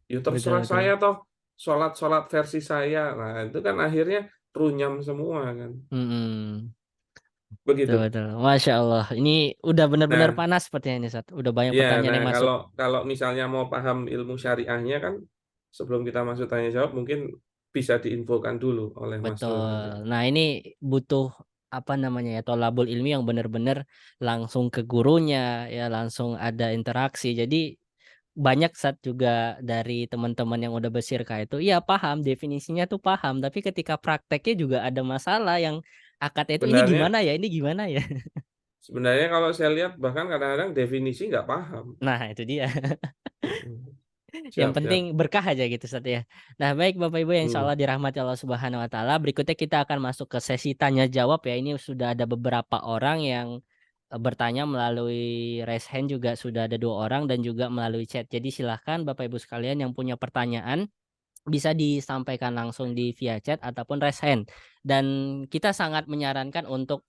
Ya Betul, terserah betul. saya toh, sholat-sholat versi saya. Nah itu kan akhirnya runyam semua kan. Mm-mm. Betul, Begitu. betul. Masya Allah. Ini udah benar-benar Nah, panas sepertinya ini, Sat. Udah banyak ya, pertanyaan nah yang masuk. kalau kalau misalnya mau paham ilmu syariahnya kan, sebelum kita masuk tanya jawab, mungkin bisa diinfokan dulu oleh Mas Nur nanti. Betul. Nah, ini butuh apa namanya ya, tolabul ilmi yang benar-benar langsung ke gurunya ya, langsung ada interaksi. Jadi banyak saat juga dari teman-teman yang udah bersirka itu ya paham definisinya tuh paham, tapi ketika prakteknya juga ada masalah yang akadnya itu ini Sebenarnya gimana ya, ini gimana ya. sebenarnya kalau saya lihat bahkan kadang-kadang definisi nggak paham. Nah, itu dia. Mm-mm. Yang Siap, penting siap. berkah aja gitu, Sat ya. Nah, baik Bapak Ibu yang insya Hmm. Allah dirahmati Allah Subhanahu wa taala. Berikutnya kita akan masuk ke sesi tanya jawab ya. Ini sudah ada beberapa orang yang bertanya melalui raise hand, juga sudah ada 2 orang, dan juga melalui chat. Jadi silahkan Bapak Ibu sekalian yang punya pertanyaan bisa disampaikan langsung di via chat ataupun raise hand. Dan kita sangat menyarankan untuk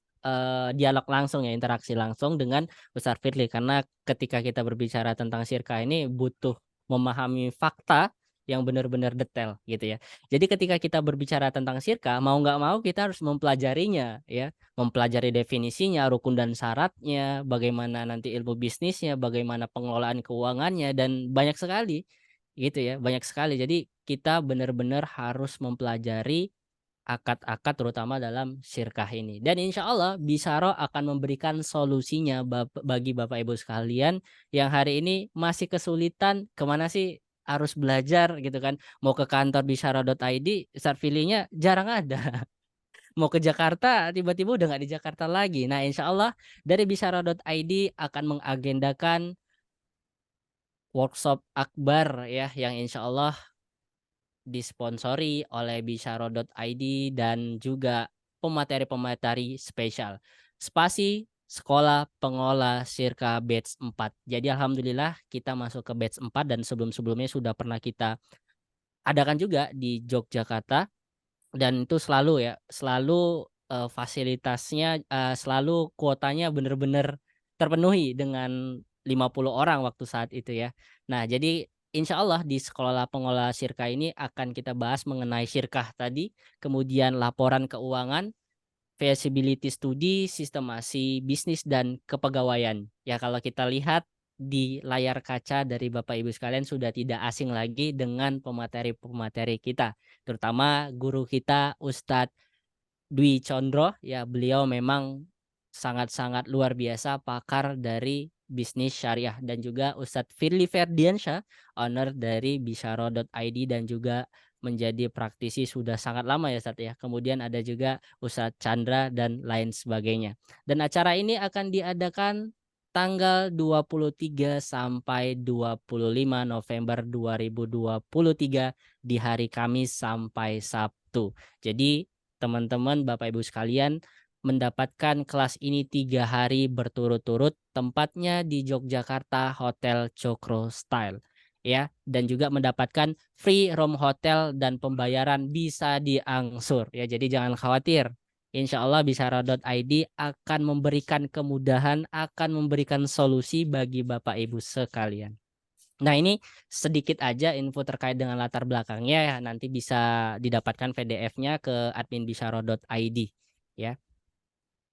dialog langsung ya, interaksi langsung dengan Ustaz Firly, karena ketika kita berbicara tentang syirkah ini butuh memahami fakta yang benar-benar detail gitu ya. Jadi ketika kita berbicara tentang syirkah, mau nggak mau kita harus mempelajarinya ya, mempelajari definisinya, rukun dan syaratnya, bagaimana nanti ilmu bisnisnya, bagaimana pengelolaan keuangannya, dan banyak sekali gitu ya, banyak sekali. Jadi kita benar-benar harus mempelajari akad-akad terutama dalam syirkah ini. Dan insya Allah Bisaro akan memberikan solusinya bagi Bapak Ibu sekalian yang hari ini masih kesulitan kemana sih harus belajar gitu kan. Mau ke kantor bisaro.id, start feelingnya jarang ada. Mau ke Jakarta, tiba-tiba udah nggak di Jakarta lagi. Nah, insya Allah dari bisaro.id akan mengagendakan workshop akbar ya, yang insya Allah disponsori oleh bisyaro.id dan juga pemateri-pemateri spesial. Spasi Sekolah Pengolah Sirka batch 4. Jadi alhamdulillah kita masuk ke batch 4, dan sebelum-sebelumnya sudah pernah kita adakan juga di Yogyakarta, dan itu selalu ya, selalu fasilitasnya, selalu kuotanya benar-benar terpenuhi dengan 50 orang waktu saat itu ya. Nah, jadi insya Allah di sekolah pengolah syirkah ini akan kita bahas mengenai syirkah tadi, kemudian laporan keuangan, feasibility study, sistemasi bisnis, dan kepegawaian. Ya, kalau kita lihat di layar kaca dari Bapak Ibu sekalian sudah tidak asing lagi dengan pemateri-pemateri kita, terutama guru kita Ustadz Dwi Condro ya. Beliau memang sangat-sangat luar biasa pakar dari bisnis syariah, dan juga Ustadz Firly Ferdiansyah, owner dari bisyaro.id dan juga menjadi praktisi sudah sangat lama ya Ustadz ya. Kemudian ada juga Ustadz Chandra dan lain sebagainya. Dan acara ini akan diadakan tanggal 23 sampai 25 November 2023 di hari Kamis sampai Sabtu. Jadi teman-teman Bapak Ibu sekalian mendapatkan kelas ini 3 hari berturut-turut, tempatnya di Yogyakarta Hotel Cokro Style ya, dan juga mendapatkan free room hotel dan pembayaran bisa diangsur ya. Jadi jangan khawatir, insya Allah Bisara.id akan memberikan kemudahan, akan memberikan solusi bagi Bapak Ibu sekalian. Nah, ini sedikit aja info terkait dengan latar belakangnya ya. Nanti bisa didapatkan PDF-nya ke adminbisaro.id ya.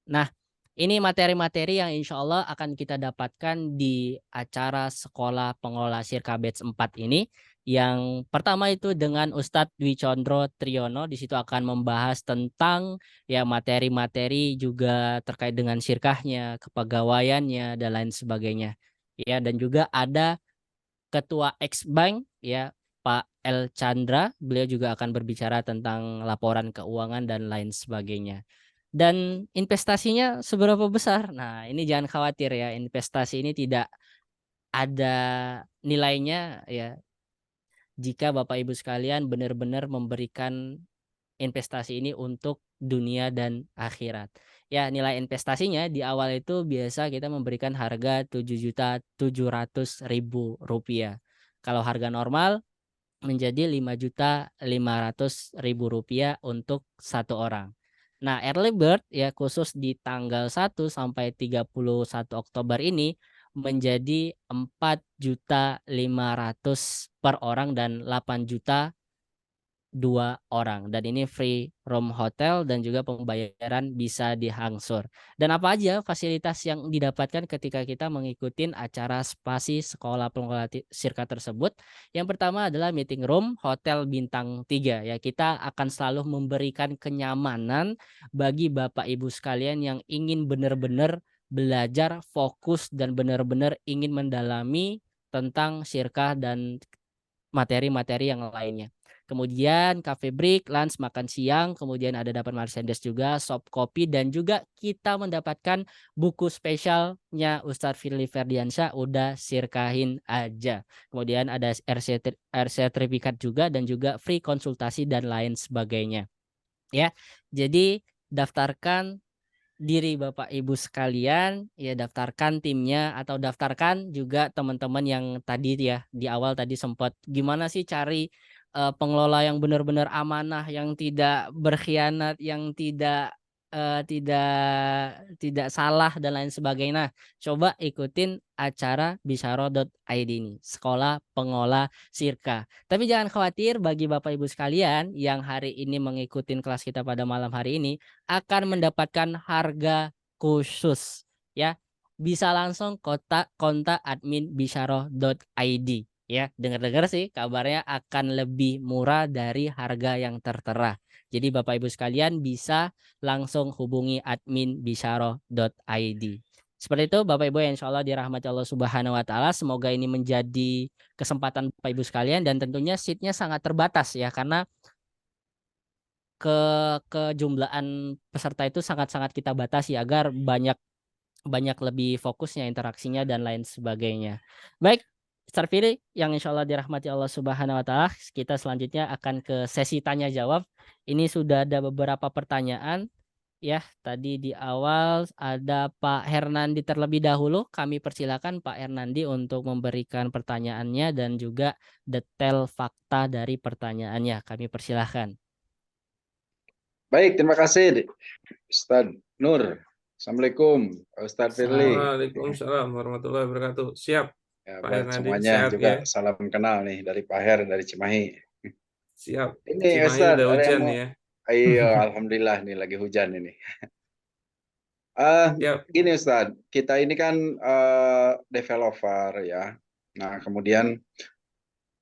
Nah, ini materi-materi yang insya Allah akan kita dapatkan di acara Sekolah Pengelola Syirkah Batch 4 ini, Yang pertama itu dengan Ustadz Dwi Condro Triyono, di situ akan membahas tentang ya materi-materi juga terkait dengan syirkahnya, kepegawaiannya dan lain sebagainya. Ya, dan juga ada Ketua X-Bank ya Pak L. Chandra, beliau juga akan berbicara tentang laporan keuangan dan lain sebagainya. Dan investasinya seberapa besar? Nah, ini jangan khawatir ya, investasi ini tidak ada nilainya ya jika Bapak Ibu sekalian benar-benar memberikan investasi ini untuk dunia dan akhirat. Ya, nilai investasinya di awal itu biasa kita memberikan harga 7.700.000 rupiah. Kalau harga normal menjadi 5.500.000 rupiah untuk satu orang. Nah, early bird ya khusus di tanggal 1 sampai 31 Oktober ini menjadi 4.500.000 per orang dan 8 juta 2 orang, dan ini free room hotel dan juga pembayaran bisa diangsur. Dan apa aja fasilitas yang didapatkan ketika kita mengikuti acara spasi sekolah pengelola sirka tersebut? Yang pertama adalah meeting room hotel bintang 3 ya. Kita akan selalu memberikan kenyamanan bagi Bapak Ibu sekalian yang ingin benar-benar belajar fokus dan benar-benar ingin mendalami tentang sirkah dan materi-materi yang lainnya. Kemudian cafe break, lunch, makan siang, kemudian ada dapat merchandise juga, shop kopi, dan juga kita mendapatkan buku spesialnya Ustadz Firly Ferdiansyah, udah sirkahin aja. Kemudian ada sertifikat juga dan juga free konsultasi dan lain sebagainya. Ya, jadi daftarkan diri Bapak Ibu sekalian, ya daftarkan timnya atau daftarkan juga teman-teman yang tadi ya di awal tadi sempat gimana sih cari pengelola yang benar-benar amanah, yang tidak berkhianat, yang tidak salah dan lain sebagainya. Nah, coba ikutin acara bisyaro.id ini, Sekolah Pengolah Sirka. Tapi jangan khawatir bagi Bapak Ibu sekalian yang hari ini mengikuti kelas kita pada malam hari ini akan mendapatkan harga khusus ya. Bisa langsung kontak admin bisyaro.id ya. Dengar-dengar sih kabarnya akan lebih murah dari harga yang tertera. Jadi Bapak Ibu sekalian bisa langsung hubungi admin bisyaro.id. Seperti itu Bapak Ibu yang insya Allah dirahmati Allah Subhanahu wa Ta'ala. Semoga ini menjadi kesempatan Bapak Ibu sekalian, dan tentunya seatnya sangat terbatas ya, karena kejumlahan peserta itu sangat-sangat kita batasi agar banyak lebih fokusnya interaksinya dan lain sebagainya. Baik, Ustaz Firly yang insya Allah dirahmati Allah Subhanahu wa Ta'ala, kita selanjutnya akan ke sesi tanya jawab. Ini sudah ada beberapa pertanyaan ya. Tadi di awal ada Pak Hernandi terlebih dahulu. Kami persilakan Pak Hernandi untuk memberikan pertanyaannya dan juga detail fakta dari pertanyaannya. Kami persilahkan. Baik, terima kasih Ustadz Nur. Assalamualaikum Ustadz Firly. Waalaikumsalam warahmatullahi wabarakatuh. Siap. Ya, Pak buat Hernandi semuanya sehat juga ya. salam kenal nih dari Pak Her dari Cimahi. Siap. Ini Cimahi Ustadz, udah ada yang hujan mau. ya. Iya, alhamdulillah nih lagi hujan ini. Siap. Gini Ustadz, kita ini kan developer ya. Nah, kemudian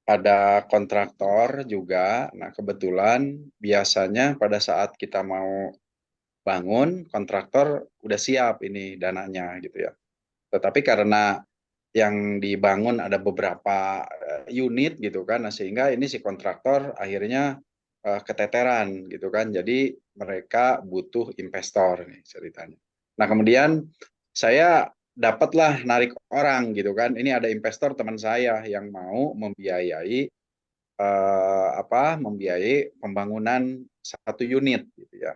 ada kontraktor juga. Nah, kebetulan biasanya pada saat kita mau bangun, kontraktor udah siap ini dananya gitu ya. Tetapi karena yang dibangun ada beberapa unit gitu kan, nah sehingga ini si kontraktor akhirnya keteteran gitu kan. Jadi mereka butuh investor nih ceritanya. Nah, kemudian saya dapatlah narik orang gitu kan. Ini ada investor teman saya yang mau membiayai membiayai pembangunan satu unit gitu ya.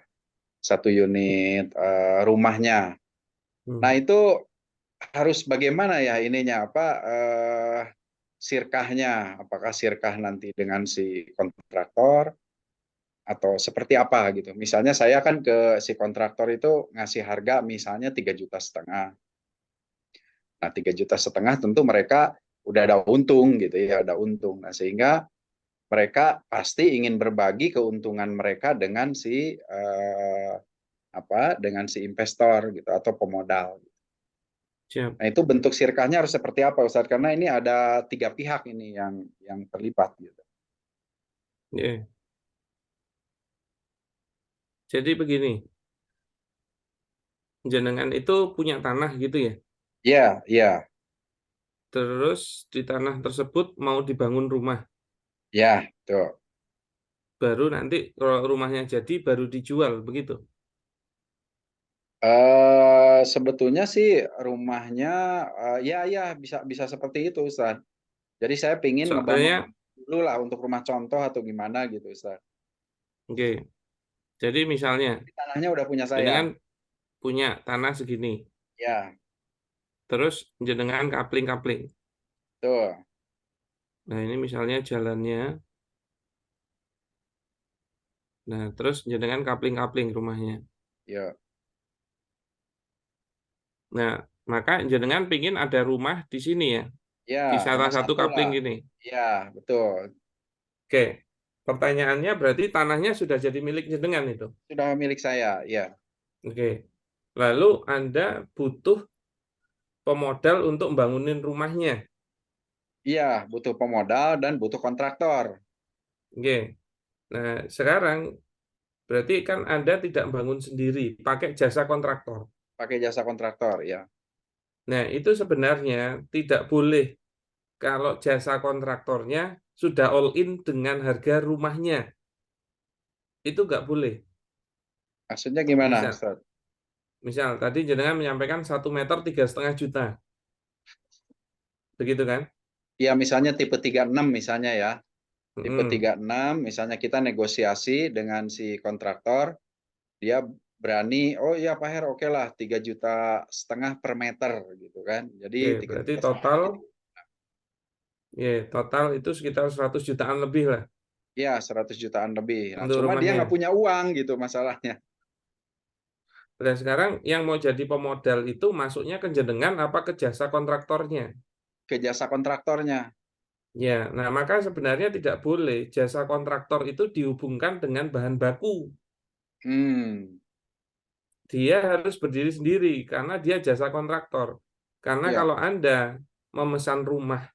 Satu unit rumahnya. Nah, itu harus bagaimana ya ininya sirkahnya, apakah sirkah nanti dengan si kontraktor atau seperti apa gitu. Misalnya saya kan ke si kontraktor itu ngasih harga misalnya 3,5 juta. Nah, 3,5 juta tentu mereka udah ada untung gitu ya, ada untung. Nah, sehingga mereka pasti ingin berbagi keuntungan mereka dengan dengan si investor gitu atau pemodal. Siap. Nah, itu bentuk sirkahnya harus seperti apa, Ustadz? Karena ini ada 3 pihak ini yang terlibat gitu. Ya. Jadi begini, jenengan itu punya tanah gitu ya. Iya, iya, Terus di tanah tersebut mau dibangun rumah. ya, tuh. Baru nanti kalau rumahnya jadi baru dijual begitu. Sebetulnya sih rumahnya ya bisa bisa seperti itu, Ustadz. Jadi saya pingin ngebangun Soalnya, dulu lah untuk rumah contoh atau gimana gitu, Ustadz. oke. Jadi misalnya Tanahnya udah punya saya. jenengan punya tanah segini, Ya, terus jenengan kapling-kapling. tuh. Nah, ini misalnya jalannya. Nah, terus jenengan kapling-kapling rumahnya. Ya, Nah, maka jenengan pingin ada rumah di sini ya, ya, di salah rumah satu satu kapling lah. ini. Ya, betul. Oke, pertanyaannya berarti tanahnya sudah jadi milik jenengan itu. Sudah milik saya. Ya, Oke, lalu Anda butuh pemodal untuk membangunin rumahnya. iya, butuh pemodal dan butuh kontraktor. Oke, nah sekarang berarti kan Anda tidak bangun sendiri, pakai jasa kontraktor. Pakai jasa kontraktor, ya. Nah, itu sebenarnya tidak boleh kalau jasa kontraktornya sudah all in dengan harga rumahnya. Itu nggak boleh. Maksudnya gimana, Misal, Ustadz? misal tadi jenengan menyampaikan 1 meter 3,5 juta, begitu kan? Ya, misalnya tipe 36 misalnya ya. Tipe Mm-mm. 36 misalnya kita negosiasi dengan si kontraktor, dia berani, oh iya Pak Her, oke lah 3,5 juta per meter gitu kan. Jadi Oke, tiga berarti juta setengah total, jadi ya total itu sekitar 100 jutaan lebih lah ya 100 jutaan lebih. Nah, untuk cuma dia rumahnya. nggak punya uang gitu masalahnya. Dan sekarang yang mau jadi pemodal itu masuknya ke jenengan apa ke jasa kontraktornya? Ke jasa kontraktornya. Ya, nah maka sebenarnya tidak boleh jasa kontraktor itu dihubungkan dengan bahan baku. Hmm, Dia harus berdiri sendiri karena dia jasa kontraktor. Karena ya. kalau Anda memesan rumah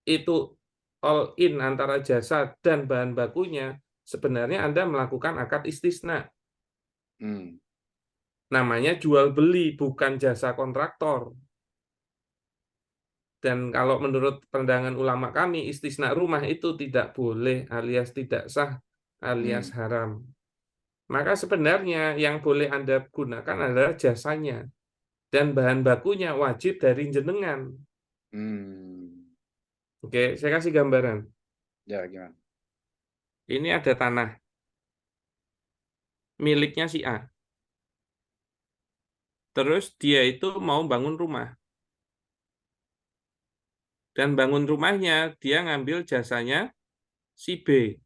itu all in antara jasa dan bahan bakunya, sebenarnya Anda melakukan akad istisna. Hmm, Namanya jual beli, bukan jasa kontraktor. Dan kalau menurut pandangan ulama kami, istisna rumah itu tidak boleh alias tidak sah alias hmm, haram. Maka sebenarnya yang boleh Anda gunakan adalah jasanya. Dan bahan bakunya wajib dari jenengan. hmm. Oke, saya kasih gambaran. Ya gimana? Ini ada tanah miliknya si A. Terus dia itu mau bangun rumah. Dan bangun rumahnya, dia ngambil jasanya si B.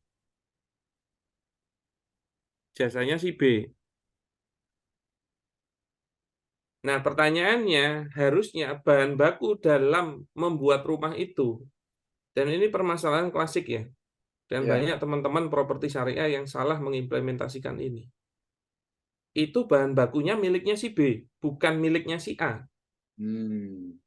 Jasanya si B. Nah, pertanyaannya harusnya bahan baku dalam membuat rumah itu. Dan ini permasalahan klasik ya. Dan Ya. banyak teman-teman properti syariah yang salah mengimplementasikan ini. Itu bahan bakunya miliknya si B, bukan miliknya si A. Hmm,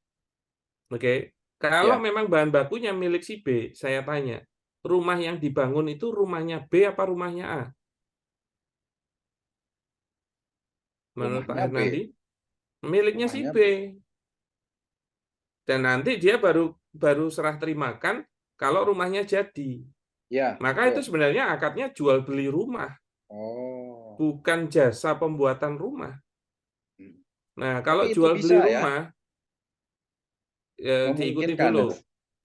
Oke. Kalau ya. memang bahan bakunya milik si B, saya tanya, rumah yang dibangun itu rumahnya B apa rumahnya A? Menurut Pak Rumahnya Hernandi, B. miliknya si Rumahnya B. B. Dan nanti dia baru baru serah terimakan kalau rumahnya jadi. Ya, Maka itu betul. sebenarnya akadnya jual beli rumah, Oh. bukan jasa pembuatan rumah. Hmm. Nah, kalau Tapi itu jual beli bisa ya, rumah, diikuti memungkinkan dulu,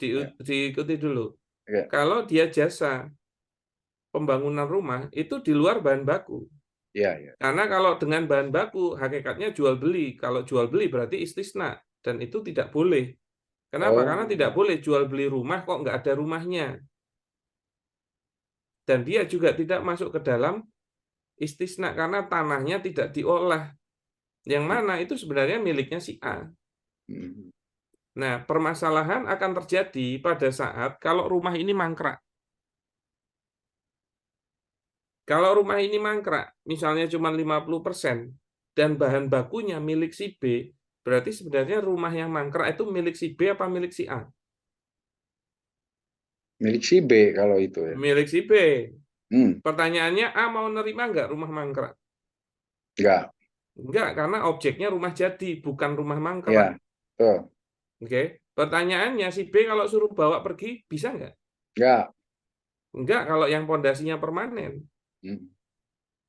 itu. Ya. diikuti dulu. Oke. Kalau dia jasa pembangunan rumah, itu di luar bahan baku. Ya, ya. Karena kalau dengan bahan baku, hakikatnya jual beli. Kalau jual beli berarti istisna, dan itu tidak boleh. Kenapa? Karena tidak Oh. boleh jual beli rumah kok nggak ada rumahnya. Dan dia juga tidak masuk ke dalam istisna karena tanahnya tidak diolah. Yang mana itu sebenarnya miliknya si A. Hmm. Nah, permasalahan akan terjadi pada saat kalau rumah ini mangkrak. Kalau rumah ini mangkrak, misalnya cuma 50% dan bahan bakunya milik si B, Berarti sebenarnya rumah yang mangkrak itu milik si B apa milik si A? Milik si B kalau itu ya. Milik si B. Hmm, Pertanyaannya, A mau nerima nggak rumah mangkrak? enggak. Enggak, karena objeknya rumah jadi, bukan rumah Ya, mangkrak. tuh. Oke. Pertanyaannya, si B kalau suruh bawa pergi, bisa nggak? Enggak. Enggak, kalau yang pondasinya permanen. Hmm.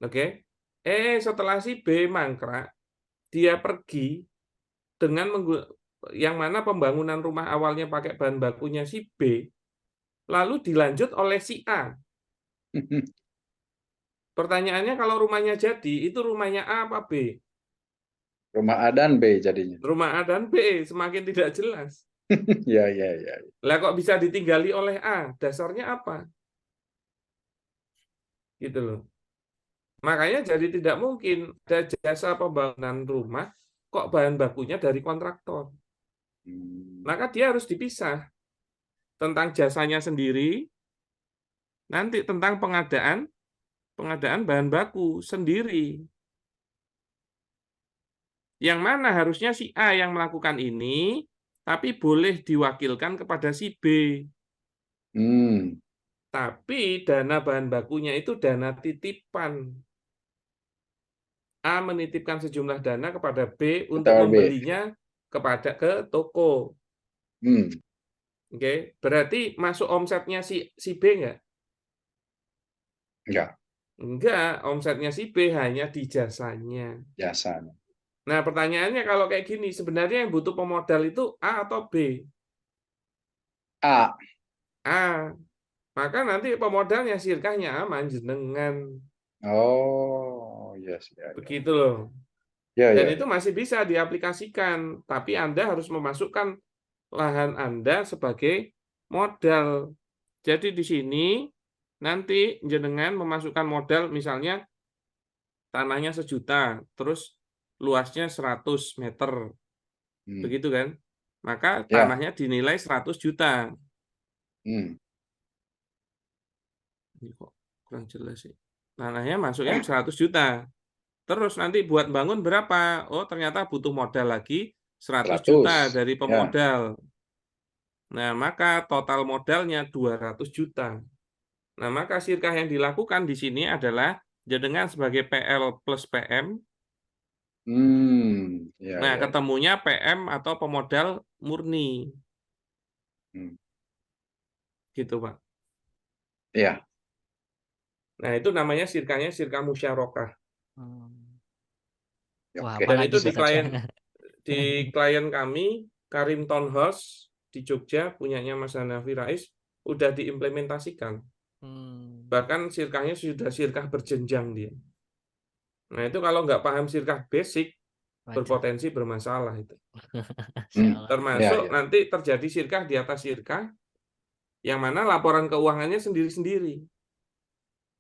Oke. Setelah si B mangkrak, dia pergi dengan yang mana pembangunan rumah awalnya pakai bahan bakunya si B, lalu dilanjut oleh si A. Pertanyaannya, kalau rumahnya jadi, itu rumahnya A apa B? Rumah A dan B jadinya. Rumah A dan B, semakin tidak jelas. Ya, ya, ya. Lah kok bisa ditinggali oleh A? Dasarnya apa? Gitu loh. Makanya jadi tidak mungkin ada jasa pembangunan rumah kok bahan bakunya dari kontraktor. Hmm. Maka dia harus dipisah tentang jasanya sendiri, nanti tentang pengadaan bahan baku sendiri. Yang mana harusnya si A yang melakukan ini, tapi boleh diwakilkan kepada si B. Hmm. Tapi dana bahan bakunya itu dana titipan. A menitipkan sejumlah dana kepada B untuk Betul, B. membelinya ke toko. Hmm. Oke, berarti masuk omsetnya si B nggak? Enggak. Enggak, omsetnya si B hanya di jasanya. Jasanya. Nah, pertanyaannya kalau kayak gini, sebenarnya yang butuh pemodal itu A atau B? A. A. Maka nanti pemodalnya sirkahnya aman jenengan. Oh, yes, ya, ya. Begitu loh. Ya, Dan ya. itu masih bisa diaplikasikan, tapi Anda harus memasukkan lahan Anda sebagai modal. Jadi di sini nanti jenengan memasukkan modal misalnya tanahnya 1 juta, terus luasnya 100 meter. Hmm. Begitu kan? Maka Ya. tanahnya dinilai 100 juta. Hmm. Ini kok kurang jelas sih. Tanahnya masuknya 100 juta. Terus nanti buat bangun berapa? Oh, ternyata butuh modal lagi 100 juta 100. dari Ya. pemodal. Nah, maka total modalnya 200 juta. Nah, maka sirkah yang dilakukan di sini adalah jenengan sebagai PL plus PM. Hmm. Ya, Nah, ya. ketemunya PM atau pemodal murni. Hmm. Gitu, Pak. Ya. Nah, itu namanya sirkahnya sirkah musyarakah. Wah, Oke. Dan apalagi itu tuh, Tat? di klien kami, Karim Townhouse di Jogja, punyanya Mas Hanafi Rais, udah diimplementasikan. Bahkan sirkahnya sudah sirkah berjenjang dia. Nah, itu kalau nggak paham sirkah basic, Waduh. berpotensi bermasalah itu. Masya Allah. Termasuk Ya, ya. nanti terjadi sirkah di atas sirkah, yang mana laporan keuangannya sendiri-sendiri.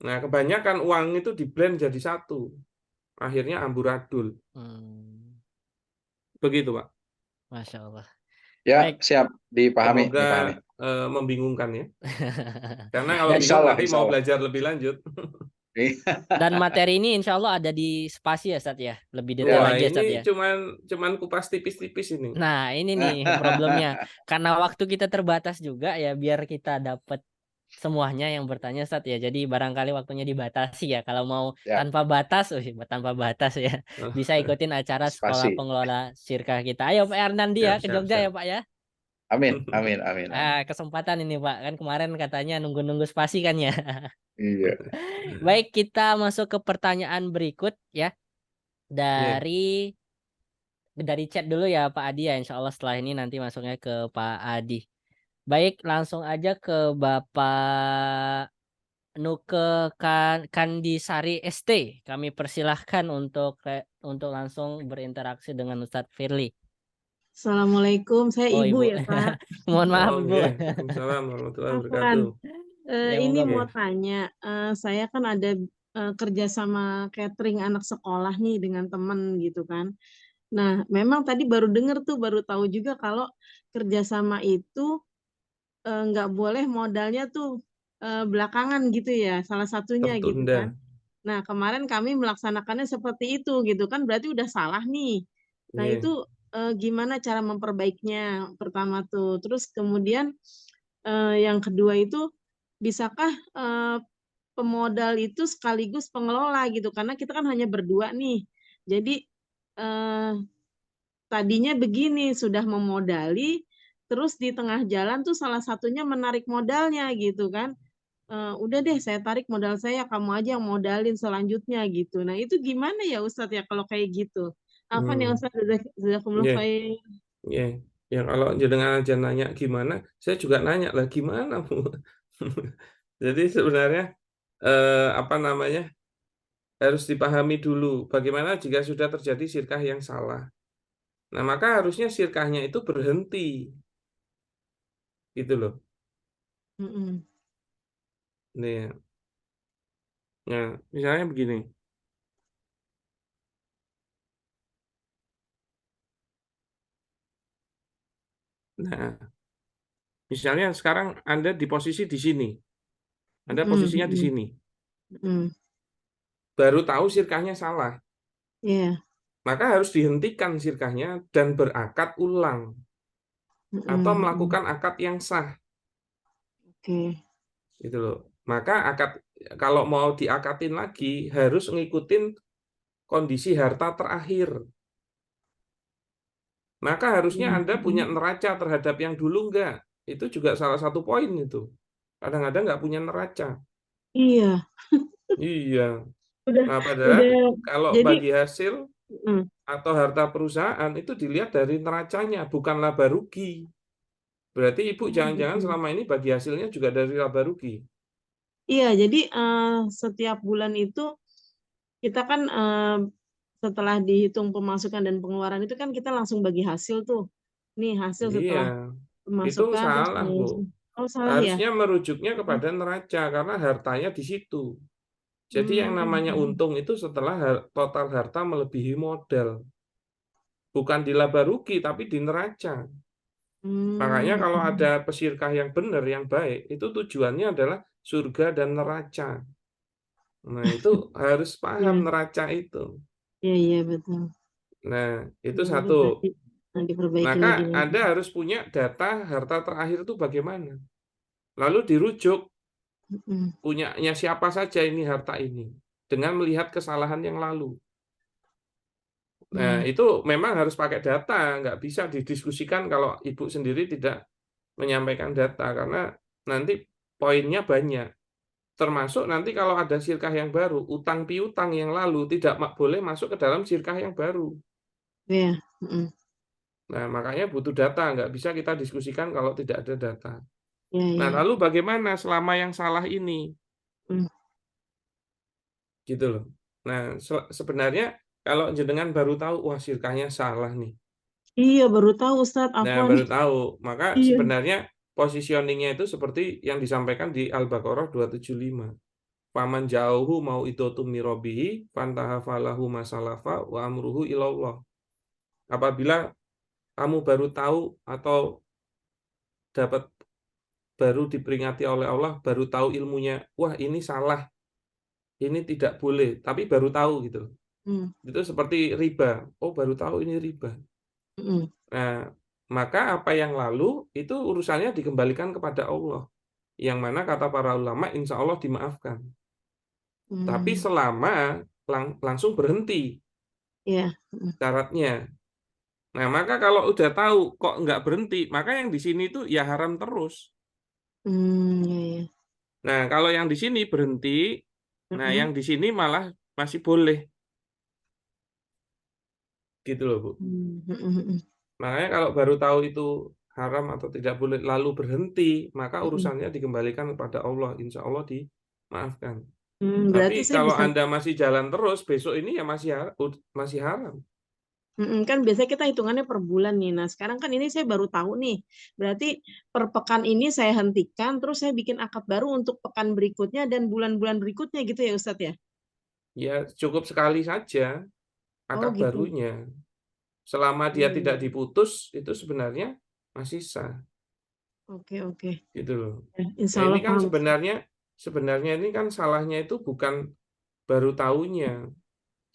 Nah, kebanyakan uang itu di-blend jadi satu. Akhirnya amburadul. Begitu, Pak. Masya Allah. Ya, Baik. siap dipahami, Semoga dipahami. membingungkan ya. Karena kalau Insya bingung Allah, nanti insya mau Allah. belajar lebih lanjut. Dan materi ini insya Allah ada di spasi ya, Sat ya. Lebih detail Wah, lagi ya, Sat ini ya. cuman kupas tipis-tipis ini. Nah, ini nih problemnya. Karena waktu kita terbatas juga ya, biar kita dapat semuanya yang bertanya, Sat ya. Jadi barangkali waktunya dibatasi ya. Kalau mau Ya. tanpa batas ya. Bisa ikutin acara sekolah Spasi. pengelola sirkah kita. Ayo Pak Ernandi ya ke Jogja ya, Pak ya. Amin, amin, amin, amin. Kesempatan ini Pak. Kan kemarin katanya nunggu-nunggu spasi kan ya. Iya. Baik, kita masuk ke pertanyaan berikut ya. Dari chat dulu ya Pak Adi ya. Insya Allah setelah ini nanti masuknya ke Pak Adi. Baik, langsung aja ke Bapak Nuke Kandisari ST. Kami persilahkan untuk langsung berinteraksi dengan Ustadz Firly. Assalamualaikum, saya Oh, Ibu Ibu. ya Pak. Mohon maaf Oh, Ibu. nggih. Waalaikumsalam warahmatullahi Afwan. wabarakatuh. Ya, Ini monggo, Bu. mau tanya, saya kan ada kerja sama catering anak sekolah nih dengan temen gitu kan. Nah, memang tadi baru tahu juga kalau kerjasama itu nggak boleh modalnya tuh belakangan gitu ya, salah satunya gitu Tertunda. kan. Nah, kemarin kami melaksanakannya seperti itu gitu kan, berarti udah salah nih. Nah, Nggih. itu gimana cara memperbaikinya pertama tuh. Terus kemudian yang kedua itu bisakah pemodal itu sekaligus pengelola gitu karena kita kan hanya berdua nih. Jadi eh, tadinya begini sudah memodali, terus di tengah jalan tuh salah satunya menarik modalnya gitu kan. Udah deh saya tarik modal saya, kamu aja yang modalin selanjutnya gitu. Nah itu gimana ya Ustadz ya kalau kayak gitu? Apa nih Hmm. Ustadz? Jazakumullah Ya, khair. ya, ya kalau jenengan aja nanya gimana, saya juga nanya lah gimana Bu. Jadi sebenarnya apa namanya harus dipahami dulu bagaimana jika sudah terjadi sirkah yang salah. Nah maka harusnya sirkahnya itu berhenti, gitu loh. Mm-mm. Nih, nah misalnya begini. Nah, misalnya sekarang Anda di posisi di sini, Anda Mm-mm. posisinya di Mm-mm. sini, Mm-mm. baru tahu sirkahnya salah, Iya. maka harus dihentikan sirkahnya dan berakad ulang atau Mm-mm. Mm-mm. melakukan akad yang sah, Oke. gitu loh. Maka akad kalau mau diakadin lagi harus ngikutin kondisi harta terakhir. Maka harusnya Anda punya Mm-mm. neraca terhadap yang dulu enggak. Itu juga salah satu poin itu. Kadang-kadang nggak punya neraca. Iya. Iya. Udah Nah, padahal udah kalau jadi bagi hasil mm, atau harta perusahaan itu dilihat dari neracanya, bukan laba rugi. Berarti Ibu oh jangan-jangan gitu. selama ini bagi hasilnya juga dari laba rugi. Iya, jadi setiap bulan itu kita kan setelah dihitung pemasukan dan pengeluaran itu kan kita langsung bagi hasil tuh. Nih hasil Iya, setelah itu pemasukan terus salah, Bu. pengeluaran. Oh salah ya? Harusnya merujuknya kepada neraca karena hartanya di situ. Jadi yang namanya Hmm. untung itu setelah total harta melebihi modal. Bukan di laba rugi, tapi di neraca. Makanya Hmm. kalau ada pesirkah yang benar, yang baik, itu tujuannya adalah surga dan neraca. Nah, itu harus paham Ya, neraca itu. ya, ya betul. Nah, itu Ya satu. udah berarti diperbaiki Maka lagi nanti. Anda harus punya data harta terakhir itu bagaimana. Lalu dirujuk, Mm-mm. punyanya siapa saja ini harta ini. Dengan melihat kesalahan yang lalu. Nah, Ya. itu memang harus pakai data. Nggak bisa didiskusikan kalau Ibu sendiri tidak menyampaikan data. Karena nanti poinnya banyak. Termasuk nanti kalau ada sirkah yang baru, utang piutang yang lalu tidak boleh masuk ke dalam sirkah yang baru. Ya. Mm-mm. Nah, makanya butuh data, nggak bisa kita diskusikan kalau tidak ada data. Ya, Nah, ya. lalu bagaimana selama yang salah ini? Mm. Gitu loh. Nah, sebenarnya kalau jenengan baru tahu, wah sirkahnya salah nih. Iya baru tahu Ustadz Nah, Afwan. baru tahu. Maka Iya. sebenarnya positioningnya itu seperti yang disampaikan di Al-Baqarah 275. Paman jauhu mau idotum mirobihi, fantaha falahu masalafa, wa amruhu ilallah. Apabila kamu baru tahu atau dapat baru diperingati oleh Allah, baru tahu ilmunya, wah ini salah, ini tidak boleh, tapi baru tahu gitu loh. Mm. Itu seperti riba. Oh, baru tahu ini riba. Mm-mm. Nah, maka apa yang lalu itu urusannya dikembalikan kepada Allah. Yang mana kata para ulama, insya Allah dimaafkan. Tapi Mm. selama langsung berhenti Ya. Mm. syaratnya. Nah, maka kalau udah tahu kok nggak berhenti, maka yang di sini itu ya haram terus. Ya, ya. Nah, kalau yang di sini berhenti, nah Mm-mm. yang di sini malah masih boleh, gitu loh, Bu. Mm-mm. Makanya kalau baru tahu itu haram atau tidak boleh, lalu berhenti, maka Mm-mm. urusannya dikembalikan kepada Allah. Insya Allah dimaafkan. Tapi Berarti saya kalau bisa. Anda masih jalan terus, besok ini ya masih haram. Kan biasanya kita hitungannya per bulan nih. Nah, sekarang kan ini saya baru tahu nih. Berarti per pekan ini saya hentikan, terus saya bikin akad baru untuk pekan berikutnya dan bulan-bulan berikutnya gitu ya Ustadz ya? Ya cukup sekali saja Oh akad gitu. barunya. Selama dia Iya, tidak iya. diputus, itu sebenarnya masih sah. Oke, oke. Gitu loh. Insya Nah, ini Allah kan paham. Ustadz. sebenarnya ini kan salahnya itu bukan baru tahunya.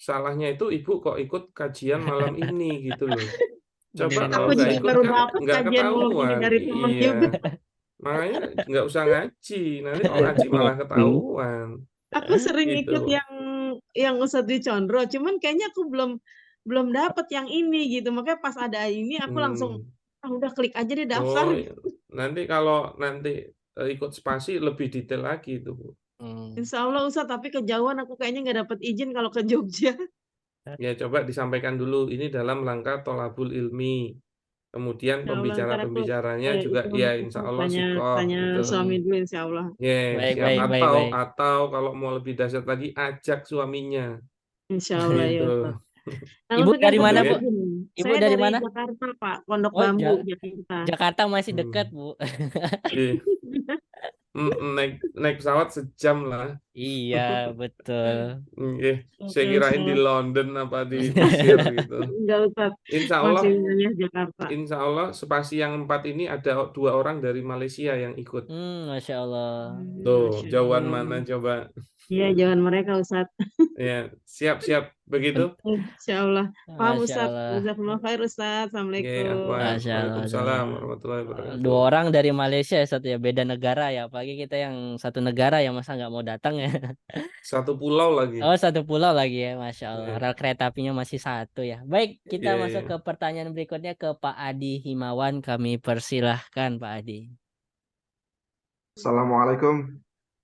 Salahnya itu ibu kok ikut kajian malam ini gitu loh. Coba Mendingan kalau Aku nggak jadi ikut baru kan dapat nggak kajian malam ini ketahuan. dari teman Iya. juga. Makanya nggak usah ngaji. Nanti kalau ngaji malah ketahuan. Aku sering ikut Gitu. yang Ustadz Dwi Condro, cuman kayaknya aku belum dapat yang ini gitu. Makanya pas ada ini aku langsung udah klik aja deh daftar. Oh, nanti kalau nanti ikut spasi lebih detail lagi itu, Bu. Insya Allah Ustadz, tapi kejauhan aku kayaknya nggak dapat izin kalau ke Jogja. Ya coba disampaikan dulu ini dalam rangka tholabul ilmi. Kemudian Insya Allah ntar aku pembicaranya juga itu ya insya Allah tanya sikoh gitu. suami dulu Insya Allah. Ya, Baik, siap. baik, baik, baik. Atau kalau mau lebih dahsyat lagi ajak suaminya. Insya Allah ya Gitu. Ustadz. Nah, Ibu untuk yang dari mana, kedua Bu? gini, Ibu saya dari dari mana? Jakarta Pak, Pondok Oh, Bambu Jakarta. Jakarta masih Hmm. dekat, Bu. Ih, naik pesawat sejam lah. Iya, betul. Saya kirain di London apa di Mesir gitu. Enggak Ustadz, Insya masih Allah, wilayah Jakarta. insya Allah spasi yang 4 ini ada 2 orang dari Malaysia yang ikut. Masya Allah. Tuh, Masya jauhan Allah. mana coba? Iya, jangan mereka Ustadz. Ya, siap begitu. Insya Allah. Paham Masya Ustadz. Allah. Jazakumullah khair Ustadz. Assalamualaikum. Masya Allah. Waalaikumsalam warahmatullahi wabarakatuh. 2 orang dari Malaysia ya, satu ya, beda negara ya. Apalagi kita yang satu negara ya, masa nggak mau datang ya. Satu pulau lagi. Oh, satu pulau lagi ya, Masya Allah. Iya. Rel kereta apinya masih satu ya. Baik, kita Iya, masuk iya. ke pertanyaan berikutnya ke Pak Adi Himawan. Kami persilahkan Pak Adi. Assalamualaikum,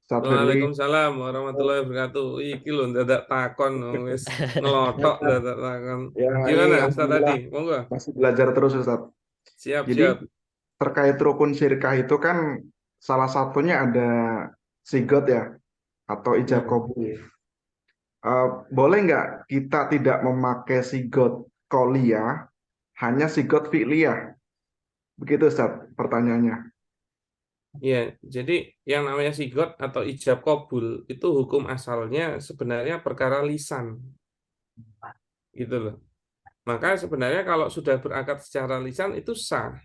Ustadz Firly. Waalaikumsalam warahmatullahi wabarakatuh. Iki lho dadak takon wis ngelotok dadak takon. Ya, Gimana ini Ustaz alhamdulillah tadi? Monggo. masih belajar terus Ustadz. Siap. Jadi terkait rukun syirkah itu kan salah satunya ada sigot ya, atau ijab qabul. Boleh nggak kita tidak memakai sigot qauliyah, hanya sigot fi'liyah? Begitu Ustadz pertanyaannya. Ya, jadi yang namanya sigot atau ijab qabul itu hukum asalnya sebenarnya perkara lisan. Gitu loh. Maka sebenarnya kalau sudah berakad secara lisan itu sah.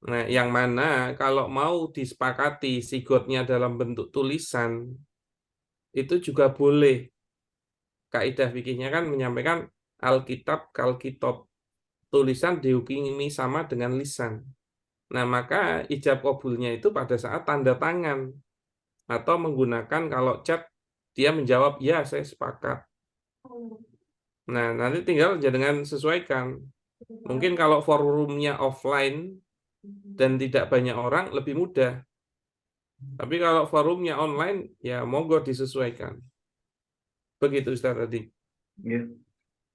Nah, yang mana kalau mau disepakati sigotnya dalam bentuk tulisan itu juga boleh. Kaidah fikihnya kan menyampaikan alkitab kalkitab. Tulisan dihukumi sama dengan lisan. Nah, maka ijab qabulnya itu pada saat tanda tangan atau menggunakan kalau chat dia menjawab ya saya sepakat. Nah, nanti tinggal dengan sesuaikan. Mungkin kalau forumnya offline dan tidak banyak orang lebih mudah. Tapi kalau forumnya online ya monggo disesuaikan. Begitu Ustaz tadi. Ya.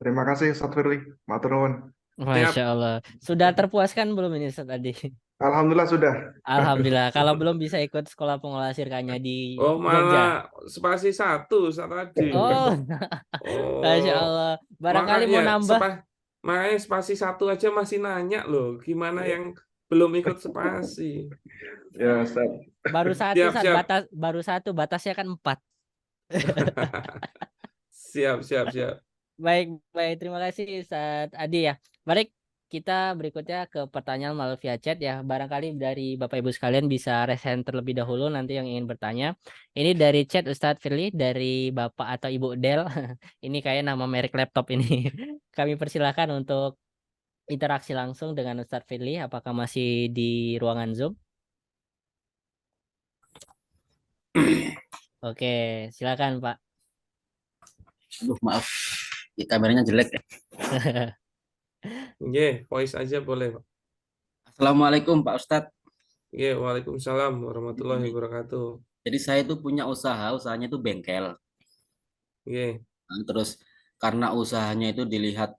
Terima kasih Ustadz Firly. Matur nuwun. Masya Allah. Sudah terpuaskan belum ini Ustaz tadi? Alhamdulillah sudah. Alhamdulillah. Kalau belum bisa ikut sekolah pengolah sirkanya di Oh, Jogja. malah spasi 1 Ustaz tadi. Oh, Masya Oh, Allah. Barangkali mau makanya nambah. makanya spasi 1 aja masih nanya loh, gimana yang belum ikut spasi? Ya Ustadz. Baru satu, Siap, Ustaz. siap. Baru satu, batasnya kan 4. Siap. Baik. Terima kasih Ustaz Adi ya. Baik, kita berikutnya ke pertanyaan melalui via chat ya. Barangkali dari Bapak Ibu sekalian bisa raise hand terlebih dahulu nanti yang ingin bertanya. Ini dari chat Ustadz Firly dari Bapak atau Ibu Del. Ini kayak nama merek laptop ini. Kami persilahkan untuk interaksi langsung dengan Ustadz Firly. Apakah masih di ruangan Zoom? Oke, silakan Pak. Aduh, maaf. Kameranya jelek ya. Voice aja boleh, Pak. Assalamualaikum Pak Ustadz. Waalaikumsalam warahmatullahi wabarakatuh. Jadi saya itu punya usahanya itu bengkel. Nah, terus karena usahanya itu dilihat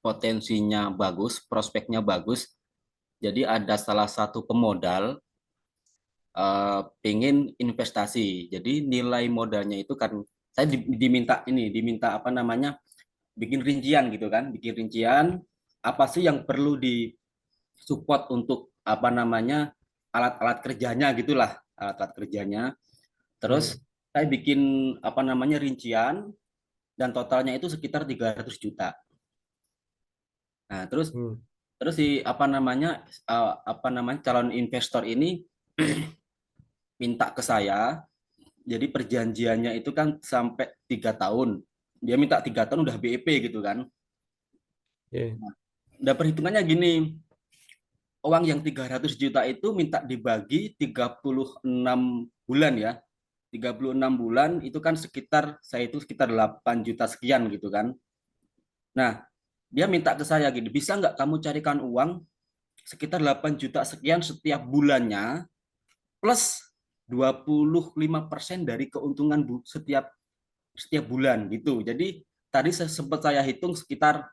potensinya bagus, prospeknya bagus. Jadi ada salah satu pemodal pengen investasi. Jadi nilai modalnya itu kan saya diminta apa namanya? Bikin rincian gitu kan, apa sih yang perlu di support untuk apa namanya alat-alat kerjanya gitulah, alat-alat kerjanya. Terus saya bikin apa namanya rincian dan totalnya itu sekitar 300 juta. Nah, terus si apa namanya calon investor ini minta ke saya. Jadi perjanjiannya itu kan sampai 3 tahun. Dia minta 3 tahun udah BEP gitu kan. Nah, perhitungannya gini, uang yang 300 juta itu minta dibagi 36 bulan ya. 36 bulan itu kan sekitar, saya itu sekitar 8 juta sekian gitu kan. Nah, dia minta ke saya gini, bisa nggak kamu carikan uang sekitar 8 juta sekian setiap bulannya, plus 25% dari keuntungan setiap bulan gitu. Jadi tadi sempat saya hitung sekitar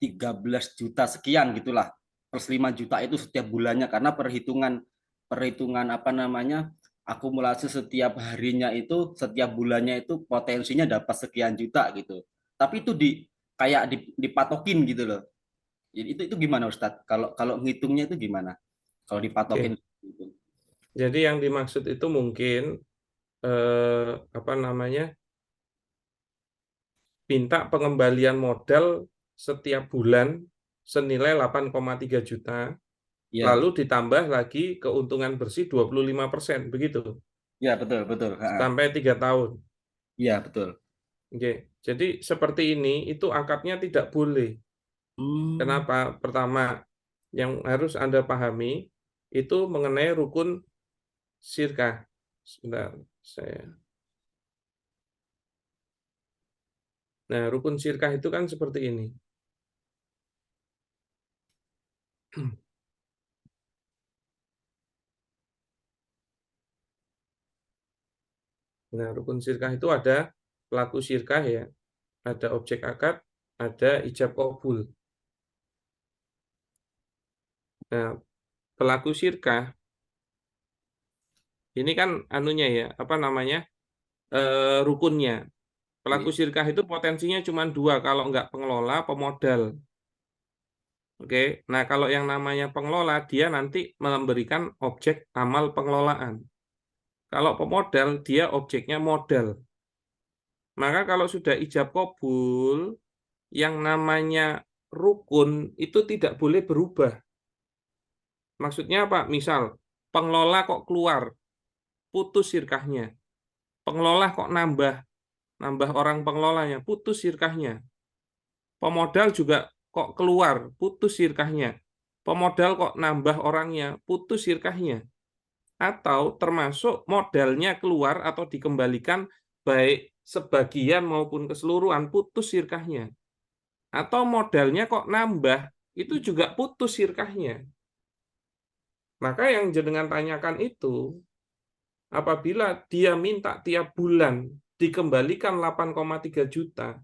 13 juta sekian gitulah. Plus 5 juta itu setiap bulannya, karena perhitungan apa namanya, akumulasi setiap harinya itu, setiap bulannya itu potensinya dapat sekian juta gitu. Tapi itu kayak dipatokin gitu loh. Jadi itu gimana Ustadz? Kalau kalau ngitungnya itu gimana? Kalau dipatokin gitu. Jadi yang dimaksud itu mungkin apa namanya, minta pengembalian modal setiap bulan senilai 8,3 juta, Ya, lalu ditambah lagi keuntungan bersih 25%, begitu, ya betul betul. sampai 3 tahun. Iya betul. Oke. Jadi seperti ini itu akadnya tidak boleh. Kenapa? Pertama, yang harus Anda pahami itu mengenai rukun syirkah. Sebentar, Nah, rukun syirkah itu kan seperti ini. Nah, rukun syirkah itu ada pelaku syirkah ya, ada objek akad, ada ijab qabul. Nah, pelaku syirkah ini kan anunya ya, apa namanya, rukunnya. Pelaku syirkah itu potensinya cuma dua, kalau nggak pengelola, pemodal. Oke, nah kalau yang namanya pengelola, dia nanti memberikan objek amal pengelolaan. Kalau pemodal, dia objeknya modal. Maka kalau sudah ijab qabul, yang namanya rukun itu tidak boleh berubah. Maksudnya apa? Misal, pengelola kok keluar, putus syirkahnya. Pengelola kok nambah orang pengelolanya, putus syirkahnya. Pemodal juga kok keluar, putus syirkahnya. Pemodal kok nambah orangnya, putus syirkahnya. Atau termasuk modalnya keluar atau dikembalikan baik sebagian maupun keseluruhan, putus syirkahnya. Atau modalnya kok nambah, itu juga putus syirkahnya. Maka yang jenengan tanyakan itu, apabila dia minta tiap bulan dikembalikan 8,3 juta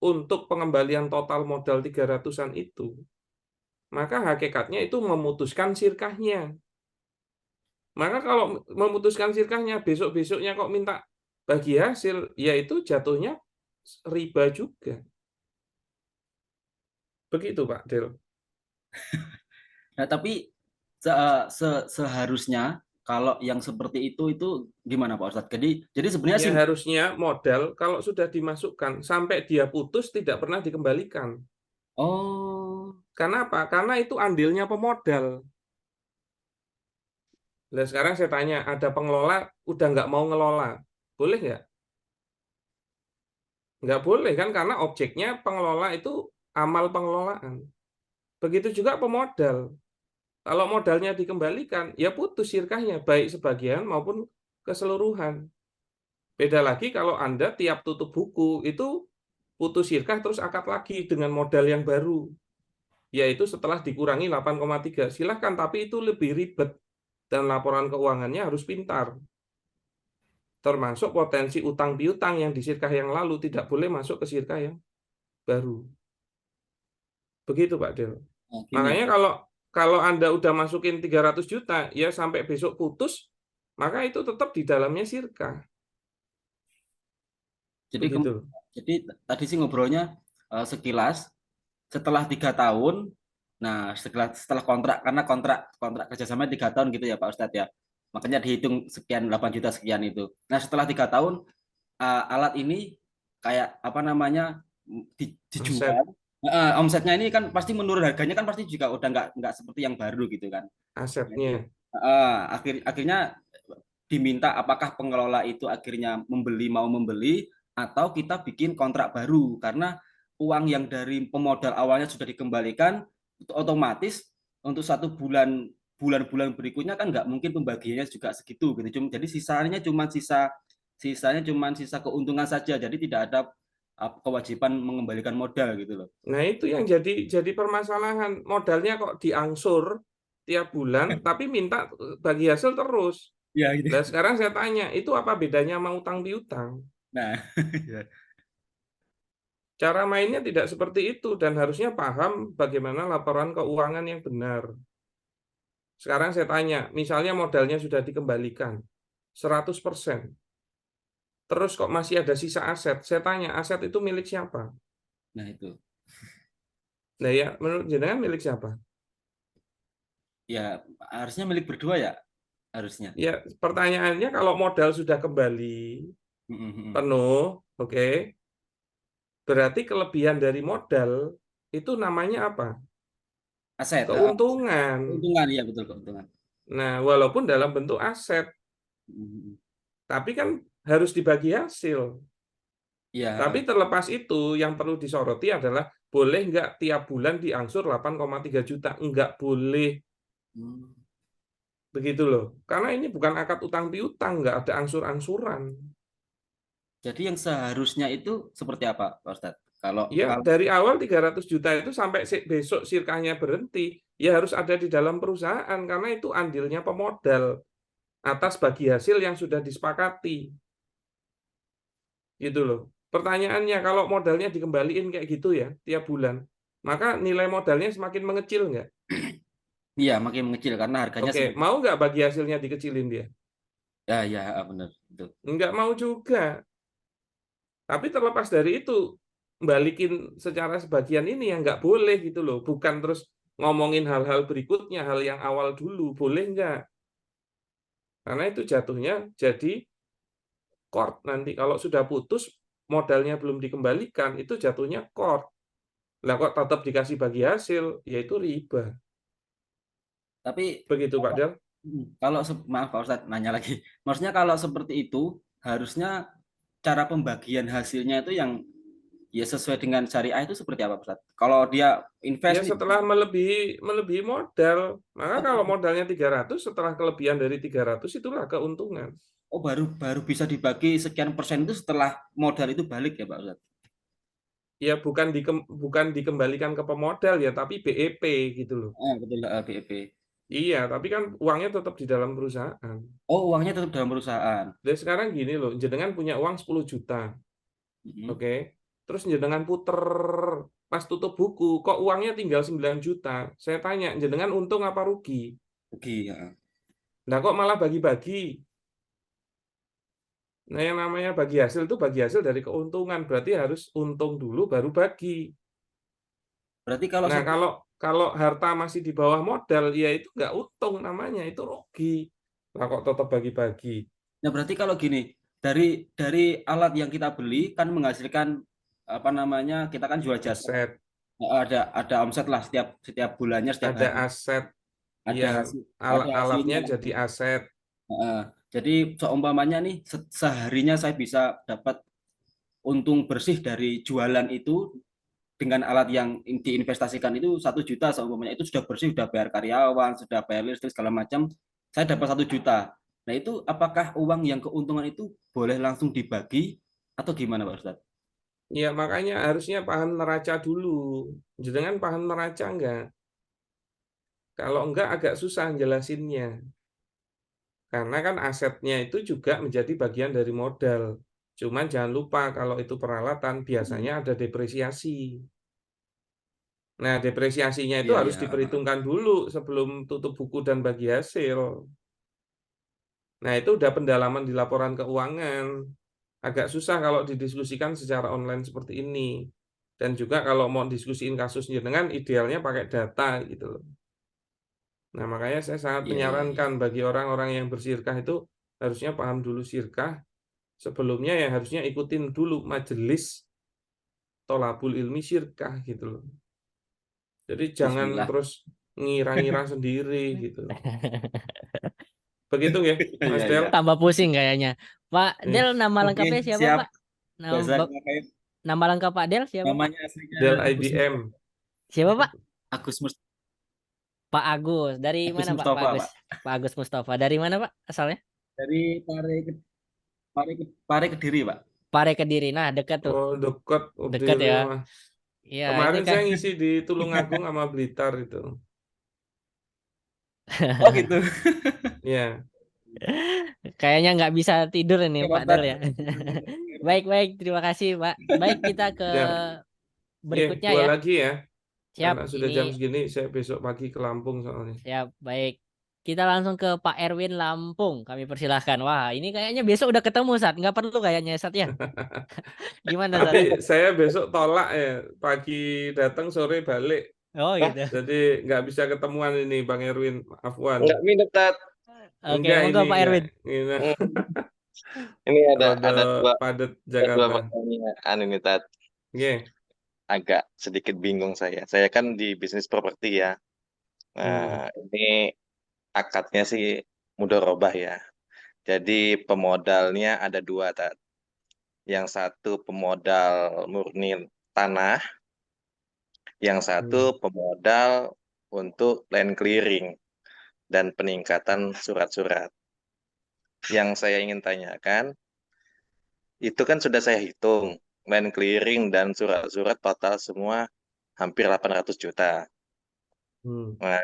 untuk pengembalian total modal 300-an itu, maka hakikatnya itu memutuskan syirkahnya. Maka kalau memutuskan syirkahnya, besok-besoknya kok minta bagi hasil, yaitu jatuhnya riba juga. Begitu Pak Del. Nah, tapi seharusnya kalau yang seperti itu gimana Pak Ustadz? Jadi sebenarnya Ya harusnya modal kalau sudah dimasukkan sampai dia putus tidak pernah dikembalikan. Oh, Karena apa? Karena itu andilnya pemodal. Nah, sekarang saya tanya, ada pengelola udah nggak mau ngelola, boleh nggak? Nggak boleh kan, karena objeknya pengelola itu amal pengelolaan. Begitu juga pemodal. Kalau modalnya dikembalikan, ya putus syirkahnya, baik sebagian maupun keseluruhan. Beda lagi kalau Anda tiap tutup buku, itu putus syirkah terus akad lagi dengan modal yang baru. Yaitu setelah dikurangi 8,3. Silahkan, tapi itu lebih ribet. Dan laporan keuangannya harus pintar. Termasuk potensi utang piutang yang di syirkah yang lalu tidak boleh masuk ke syirkah yang baru. Begitu Pak Del. Makanya kalau Anda udah masukin 300 juta, ya sampai besok putus, maka itu tetap di dalamnya syirkah. jadi tadi sih ngobrolnya sekilas setelah 3 tahun. Nah, setelah kontrak, karena kontrak kerjasama 3 tahun gitu ya Pak Ustadz ya. Makanya dihitung sekian 8 juta sekian itu. Nah, setelah 3 tahun alat ini kayak apa namanya dijual. Omsetnya ini kan pasti menurun, harganya kan pasti juga udah nggak seperti yang baru gitu kan. Asetnya. Akhirnya diminta apakah pengelola itu akhirnya mau membeli atau kita bikin kontrak baru, karena uang yang dari pemodal awalnya sudah dikembalikan, itu otomatis untuk 1 bulan bulan-bulan berikutnya kan nggak mungkin pembagiannya juga segitu gitu. Jadi sisanya cuma sisa keuntungan saja. Jadi tidak ada kewajiban mengembalikan modal gitu loh. Nah, itu yang jadi permasalahan. Modalnya kok diangsur tiap bulan, tapi minta bagi hasil terus. Ya gitu. Nah, sekarang saya tanya, itu apa bedanya sama utang piutang? Nah, ya. Cara mainnya tidak seperti itu dan harusnya paham bagaimana laporan keuangan yang benar. Sekarang saya tanya, misalnya modalnya sudah dikembalikan 100%. Terus kok masih ada sisa aset? Saya tanya, aset itu milik siapa? Nah itu. Nah ya, menurut jenengan milik siapa? Ya harusnya milik berdua ya, harusnya. Ya, pertanyaannya kalau modal sudah kembali penuh, oke. Berarti kelebihan dari modal itu namanya apa? Aset. Keuntungan. Keuntungan, iya betul, keuntungan. Nah, walaupun dalam bentuk aset, tapi kan harus dibagi hasil. Iya. Tapi terlepas itu, yang perlu disoroti adalah boleh nggak tiap bulan diangsur 8,3 juta? Nggak boleh. Begitu loh. Karena ini bukan akad utang piutang, nggak ada angsur-angsuran. Jadi yang seharusnya itu seperti apa, Pak Ustadz? Ya, dari awal 300 juta itu sampai besok sirkahnya berhenti, ya harus ada di dalam perusahaan, karena itu andilnya pemodal atas bagi hasil yang sudah disepakati. Gitu loh. Pertanyaannya, kalau modalnya dikembaliin kayak gitu ya, tiap bulan, maka nilai modalnya semakin mengecil nggak? Iya, makin mengecil karena harganya Oke, mau nggak bagi hasilnya dikecilin dia? Ya, benar. Betul. Nggak mau juga. Tapi terlepas dari itu, balikin secara sebagian ini yang nggak boleh gitu loh. Bukan terus ngomongin hal-hal berikutnya, hal yang awal dulu. Boleh nggak? Karena itu jatuhnya jadi court nanti. Kalau sudah putus, modalnya belum dikembalikan, itu jatuhnya court. Lah kok tetap dikasih bagi hasil, yaitu riba. Tapi Begitu Pak Del. maaf Pak Ustadz, nanya lagi. Maksudnya kalau seperti itu, harusnya cara pembagian hasilnya itu yang ya sesuai dengan syariah itu seperti apa, Ustadz? Kalau dia invest Ya setelah melebihi modal, maka kalau modalnya 300, setelah kelebihan dari 300 itulah keuntungan. Oh, baru bisa dibagi sekian persen itu setelah modal itu balik ya, Pak Ustadz? Ya bukan dikembalikan ke pemodal ya, tapi BEP gitu loh. Betul, BEP. Iya, tapi kan uangnya tetap di dalam perusahaan. Oh, uangnya tetap dalam perusahaan. Dan sekarang gini loh, jenengan punya uang 10 juta. Oke. Terus jenengan puter pas tutup buku, kok uangnya tinggal 9 juta. Saya tanya, jenengan untung apa rugi? Rugi, ya. Nah, kok malah bagi-bagi? Nah, yang namanya bagi hasil itu bagi hasil dari keuntungan. Berarti harus untung dulu baru bagi. Berarti kalau Nah, kalau harta masih di bawah modal, ya itu nggak untung namanya, itu rugi. Nah, kok tetap bagi-bagi? Nah, berarti kalau gini, dari alat yang kita beli kan menghasilkan apa namanya? Kita kan jual jasa. Aset. Ada omset lah setiap bulannya, setiap Ada hari. aset. Ada Iya, ada alatnya hasilnya. jadi aset. Jadi seumpamanya nih seharinya saya bisa dapat untung bersih dari jualan itu dengan alat yang diinvestasikan itu 1 juta seumpamanya, itu sudah bersih, sudah bayar karyawan, sudah bayar listrik segala macam, saya dapat 1 juta. Nah itu apakah uang yang keuntungan itu boleh langsung dibagi atau gimana Pak Ustadz? Ya, makanya harusnya paham neraca dulu. Jangan paham neraca enggak? Kalau enggak agak susah jelasinnya. Karena kan asetnya itu juga menjadi bagian dari modal. Cuman jangan lupa kalau itu peralatan biasanya ada depresiasi. Nah, depresiasinya itu harus diperhitungkan dulu sebelum tutup buku dan bagi hasil. Nah, itu udah pendalaman di laporan keuangan. Agak susah kalau didiskusikan secara online seperti ini. Dan juga kalau mau diskusiin kasusnya dengan idealnya pakai data gitu loh. Nah, makanya saya sangat menyarankan bagi orang-orang yang bersirkah itu harusnya paham dulu sirkah. Sebelumnya ya harusnya ikutin dulu majelis tolabul ilmi sirkah gitu loh. Jadi jangan terus ngira-ngira sendiri gitu. Begitu ya, Mas Del? Tambah pusing kayaknya. Pak Del, nama lengkapnya siapa, Pak? Nama Nama lengkap Pak Del siapa Pak? Namanya aslinya Dell Agus IBM. Siapa Pak? Agus Mus- Pak Agus. Dari Agus mana Pak? Pak Mustafa, Agus. Pak. Pak Agus Mustafa. Dari mana Pak asalnya? Dari Pare Kediri, Pak. Pare Kediri. Nah, dekat tuh. Oh, dekat Dekat Kediri ya. mah. Iya, Kemarin ini kan. saya ngisi di Tulungagung sama Blitar itu. Oh gitu. Ya, Kayaknya nggak bisa tidur ini Pak Kapan? Del ya. Baik, terima kasih Pak. Baik, kita ke ya. berikutnya Dua ya. lagi ya. Siap, Karena sudah jam ini segini, saya besok pagi ke Lampung soalnya. siap. Baik. Kita langsung ke Pak Erwin Lampung. Kami persilahkan. Wah, ini kayaknya besok udah ketemu Sat. Nggak perlu kayaknya Sat ya. Gimana Sat? Tapi saya besok tolak ya, pagi datang sore balik. Oh gitu. Jadi nggak bisa ketemuan ini Bang Erwin, Afwan. Nggak minum, Tat. Oke, Enggak monggo ini Pak Erwin. Ini Ini ada rada dua padat dua Jakarta. pertanyaan ini, Tat. Oke. Agak sedikit bingung saya. Saya kan di bisnis properti ya. Nah, ini akadnya sih mudharabah ya. Jadi pemodalnya ada dua, Tat. Yang satu pemodal murni tanah, yang satu pemodal untuk land clearing dan peningkatan surat-surat. Yang saya ingin tanyakan, itu kan sudah saya hitung, land clearing dan surat-surat total semua hampir 800 juta. Nah,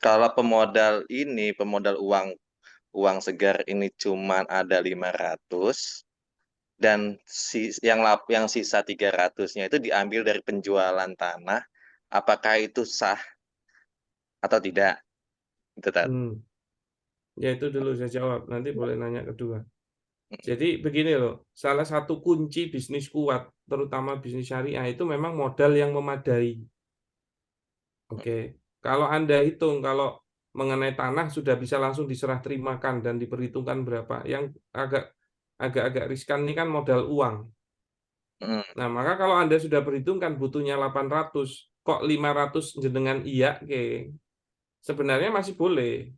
kalau pemodal ini, pemodal uang segar ini cuma ada 500 dan yang sisa 300-nya itu diambil dari penjualan tanah, apakah itu sah atau tidak? Itu Tat. Ya itu dulu saya jawab, nanti boleh nanya kedua. Jadi begini loh, salah satu kunci bisnis kuat, terutama bisnis syariah itu memang modal yang memadai. Oke, kalau Anda hitung kalau mengenai tanah sudah bisa langsung diserah terimakan dan diperhitungkan berapa. Yang agak riskan ini kan modal uang. Nah, maka kalau Anda sudah perhitungkan butuhnya 800, kok 500 jenengan iya, oke. Sebenarnya masih boleh.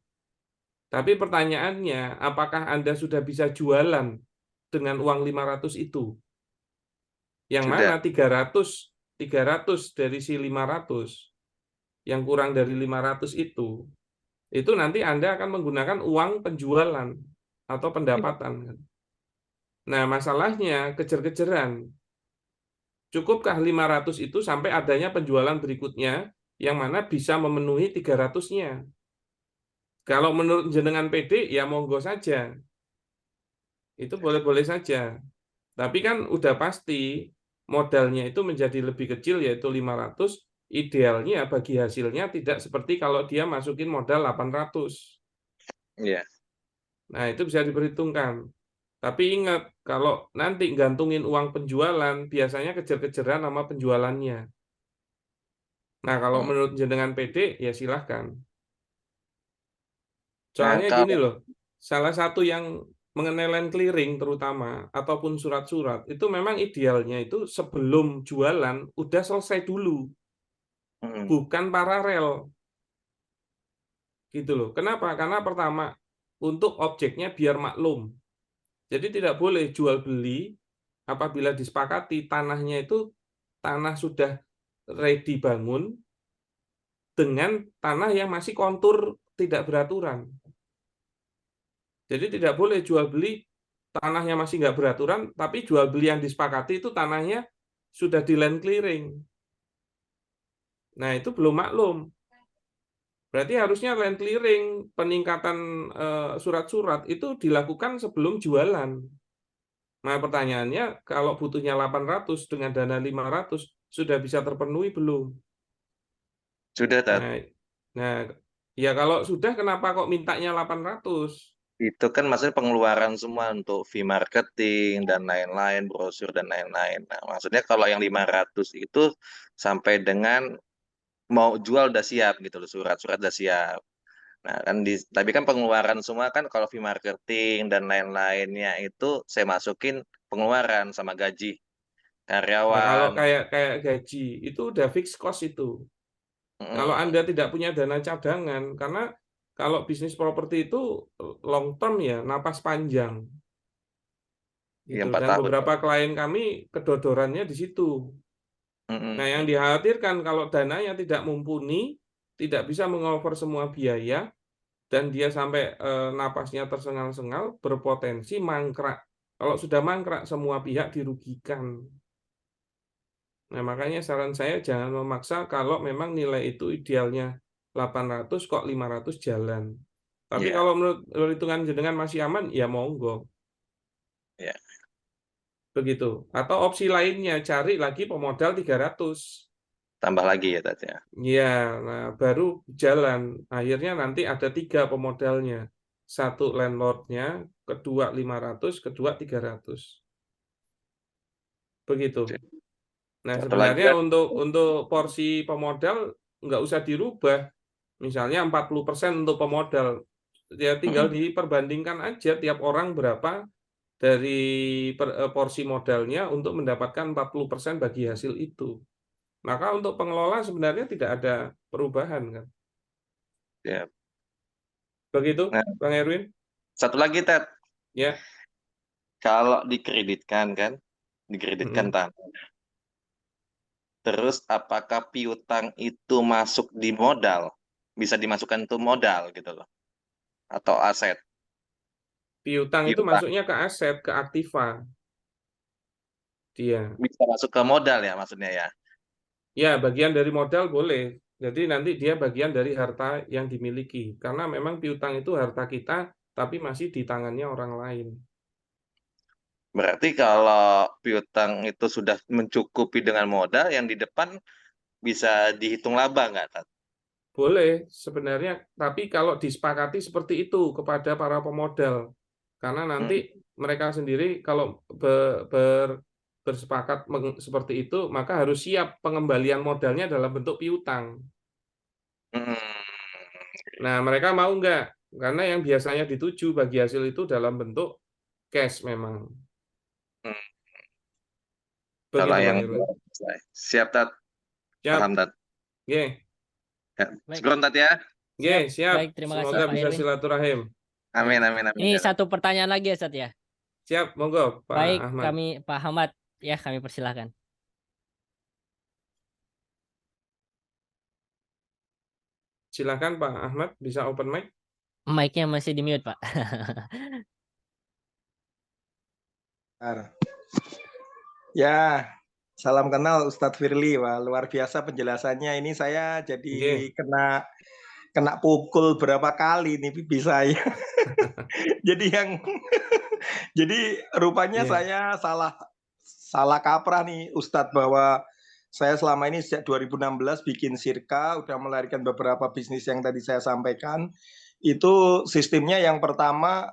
Tapi pertanyaannya, apakah Anda sudah bisa jualan dengan uang 500 itu? Yang Sudah. mana 300 dari si 500, yang kurang dari 500 itu nanti Anda akan menggunakan uang penjualan atau pendapatan. Nah, masalahnya kejar-kejaran. Cukupkah 500 itu sampai adanya penjualan berikutnya yang mana bisa memenuhi 300-nya? Kalau menurut jenengan PD, ya monggo saja. Itu boleh-boleh saja. Tapi kan udah pasti modalnya itu menjadi lebih kecil, yaitu 500. Idealnya bagi hasilnya tidak seperti kalau dia masukin modal 800. Iya. Nah, itu bisa diperhitungkan. Tapi ingat, kalau nanti gantungin uang penjualan, biasanya kejar-kejaran sama penjualannya. Nah, kalau menurut jenengan PD, ya silahkan. Soalnya gini loh, salah satu yang mengenai land clearing terutama, ataupun surat-surat, itu memang idealnya itu sebelum jualan, udah selesai dulu. Bukan paralel. Gitu loh. Kenapa? Karena pertama, untuk objeknya biar maklum. Jadi tidak boleh jual beli apabila disepakati tanahnya itu tanah sudah ready bangun dengan tanah yang masih kontur tidak beraturan. Jadi tidak boleh jual beli tanahnya masih nggak beraturan, tapi jual beli yang disepakati itu tanahnya sudah di land clearing. Nah, itu belum maklum. Berarti harusnya land clearing, peningkatan surat-surat itu dilakukan sebelum jualan. Nah, pertanyaannya, kalau butuhnya 800 dengan dana 500, sudah bisa terpenuhi belum? Sudah, Tat. Nah, ya kalau sudah, kenapa kok mintanya 800? Itu kan maksudnya pengeluaran semua untuk fee marketing dan lain-lain, brosur dan lain-lain. Nah, maksudnya kalau yang 500 itu sampai dengan mau jual udah siap gitu loh, surat-surat udah siap. Nah, kan tapi kan pengeluaran semua kan kalau fee marketing dan lain-lainnya itu saya masukin pengeluaran sama gaji Nah, kalau karyawan. kayak gaji, itu udah fixed cost itu. Kalau Anda tidak punya dana cadangan, karena kalau bisnis properti itu long term ya, napas panjang. Gitu. 4 Dan tahun. beberapa klien kami kedodorannya di situ. Nah, yang dikhawatirkan kalau dananya tidak mumpuni, tidak bisa mengover semua biaya, dan dia sampai napasnya tersengal-sengal, berpotensi mangkrak. Kalau sudah mangkrak, semua pihak dirugikan. Nah, makanya saran saya jangan memaksa kalau memang nilai itu idealnya 800 kok 500 jalan. Tapi Iya. kalau menurut hitungan jenengan masih aman, ya monggo. Iya. Begitu. Atau opsi lainnya, cari lagi pemodal 300. Tambah lagi ya tadi ya. Ya, nah baru jalan. Akhirnya nanti ada 3 pemodalnya. 1 landlordnya, kedua 500, kedua 300. Begitu. Nah, Satu lagi sebenarnya ya. untuk porsi pemodal nggak usah dirubah. Misalnya 40% untuk pemodal. Ya tinggal diperbandingkan aja tiap orang berapa dari porsi modalnya untuk mendapatkan 40% bagi hasil itu. Maka untuk pengelola sebenarnya tidak ada perubahan kan. Ya. Begitu, Nah, Bang Erwin? satu lagi Ted, Ya. kalau dikreditkan kan, dikreditkan tanah. Terus apakah piutang itu masuk di modal? Bisa dimasukkan untuk modal gitu loh. Atau aset. Piutang itu Piutang masuknya ke aset, ke aktiva. Dia. bisa masuk ke modal ya maksudnya ya. Ya, bagian dari modal boleh. Jadi nanti dia bagian dari harta yang dimiliki. Karena memang piutang itu harta kita, tapi masih di tangannya orang lain. Berarti kalau piutang itu sudah mencukupi dengan modal, yang di depan bisa dihitung laba nggak, Tat? Boleh sebenarnya, tapi kalau disepakati seperti itu kepada para pemodal. Karena nanti mereka sendiri kalau bersepakat seperti itu, maka harus siap pengembalian modalnya dalam bentuk piutang. Nah, mereka mau nggak? Karena yang biasanya dituju bagi hasil itu dalam bentuk cash memang. Begitu, Kalau Bang yang Irwin. siap, Tat. Siap. Paham, Tat. Oke. Ya. Baik. Syukur, Tat ya. Oke, siap. Baik, terima kasih Semoga Pak bisa Erwin. silaturahim. Amin, amin, amin. Ini satu pertanyaan lagi ya, Ustadz ya. Siap, monggo Pak Baik, Ahmad. Pak Ahmad ya, kami persilahkan. Silakan Pak Ahmad, bisa open mic. Mic-nya masih di mute, Pak. Ya, salam kenal Ustadz Firly. Wah, luar biasa penjelasannya. Ini saya jadi kena pukul berapa kali nih pipi saya. Jadi rupanya saya salah kaprah nih Ustadz, bahwa saya selama ini sejak 2016 bikin Sirka, udah melahirkan beberapa bisnis yang tadi saya sampaikan. Itu sistemnya yang pertama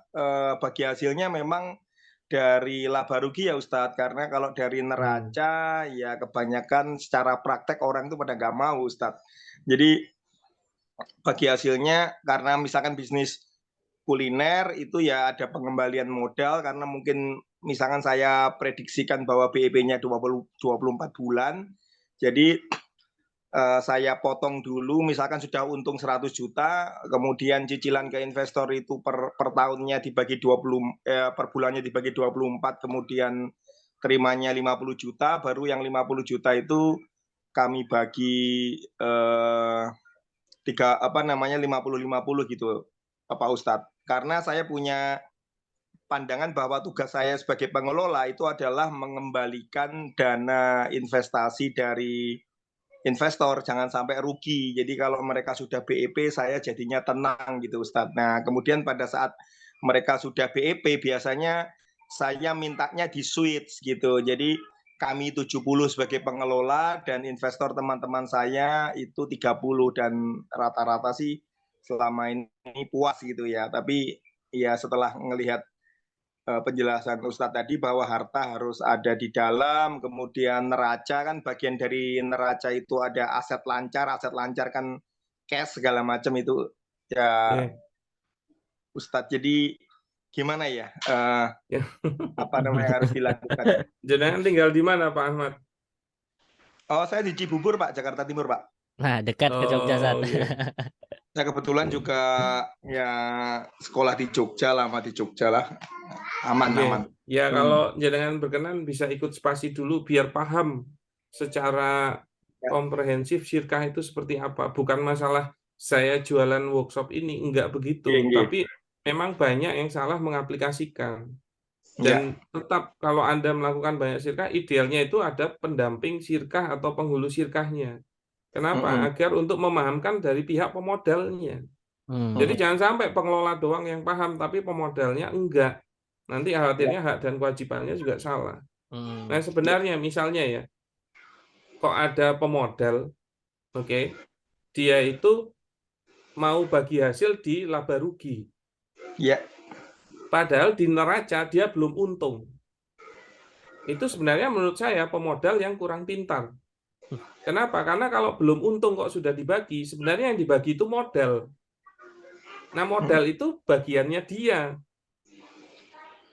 bagi hasilnya memang dari laba rugi ya Ustadz, karena kalau dari neraca ya kebanyakan secara praktek orang itu pada nggak mau Ustadz. Jadi bagi hasilnya, karena misalkan bisnis kuliner itu ya ada pengembalian modal, karena mungkin misalkan saya prediksikan bahwa BEP-nya 24 bulan, jadi saya potong dulu, misalkan sudah untung 100 juta, kemudian cicilan ke investor itu per tahunnya dibagi 20, per bulannya dibagi 24, kemudian terimanya 50 juta, baru yang 50 juta itu kami bagi 50-50 gitu Pak Ustadz. Karena saya punya pandangan bahwa tugas saya sebagai pengelola itu adalah mengembalikan dana investasi dari investor, jangan sampai rugi. Jadi kalau mereka sudah BEP, saya jadinya tenang gitu Ustadz. Nah, kemudian pada saat mereka sudah BEP, biasanya saya mintanya di switch gitu. Jadi kami 70 sebagai pengelola dan investor teman-teman saya itu 30, dan rata-rata sih selama ini puas gitu ya. Tapi ya setelah melihat penjelasan Ustadz tadi bahwa harta harus ada di dalam, kemudian neraca kan bagian dari neraca itu ada aset lancar kan cash segala macam itu ya Ustadz. Jadi gimana ya, apa namanya yang harus dilakukan? Jenengan tinggal di mana Pak Ahmad? Oh, saya di Cibubur Pak, Jakarta Timur Pak. Nah, dekat ke Jogja, Sat. Saya kebetulan juga ya sekolah di Jogja, lama di Jogja lah. Aman, Oke. aman. Ya kalau jenengan berkenan bisa ikut spasi dulu biar paham secara Ya. komprehensif syirkah itu seperti apa. Bukan masalah saya jualan workshop ini, enggak begitu. Nggih, nggih. Tapi memang banyak yang salah mengaplikasikan. Ya. Dan tetap kalau Anda melakukan banyak syirkah, idealnya itu ada pendamping syirkah atau penghulu syirkahnya. Kenapa? Agar untuk memahamkan dari pihak pemodalnya. Jadi jangan sampai pengelola doang yang paham, tapi pemodalnya enggak. Nanti khawatirnya hak dan kewajibannya juga salah. Nah sebenarnya misalnya ya, kok ada pemodal, oke, dia itu mau bagi hasil di laba rugi. Ya. Padahal di neraca dia belum untung. Itu sebenarnya menurut saya pemodal yang kurang pintar. Kenapa? Karena kalau belum untung kok sudah dibagi, sebenarnya yang dibagi itu modal. Nah modal itu bagiannya dia.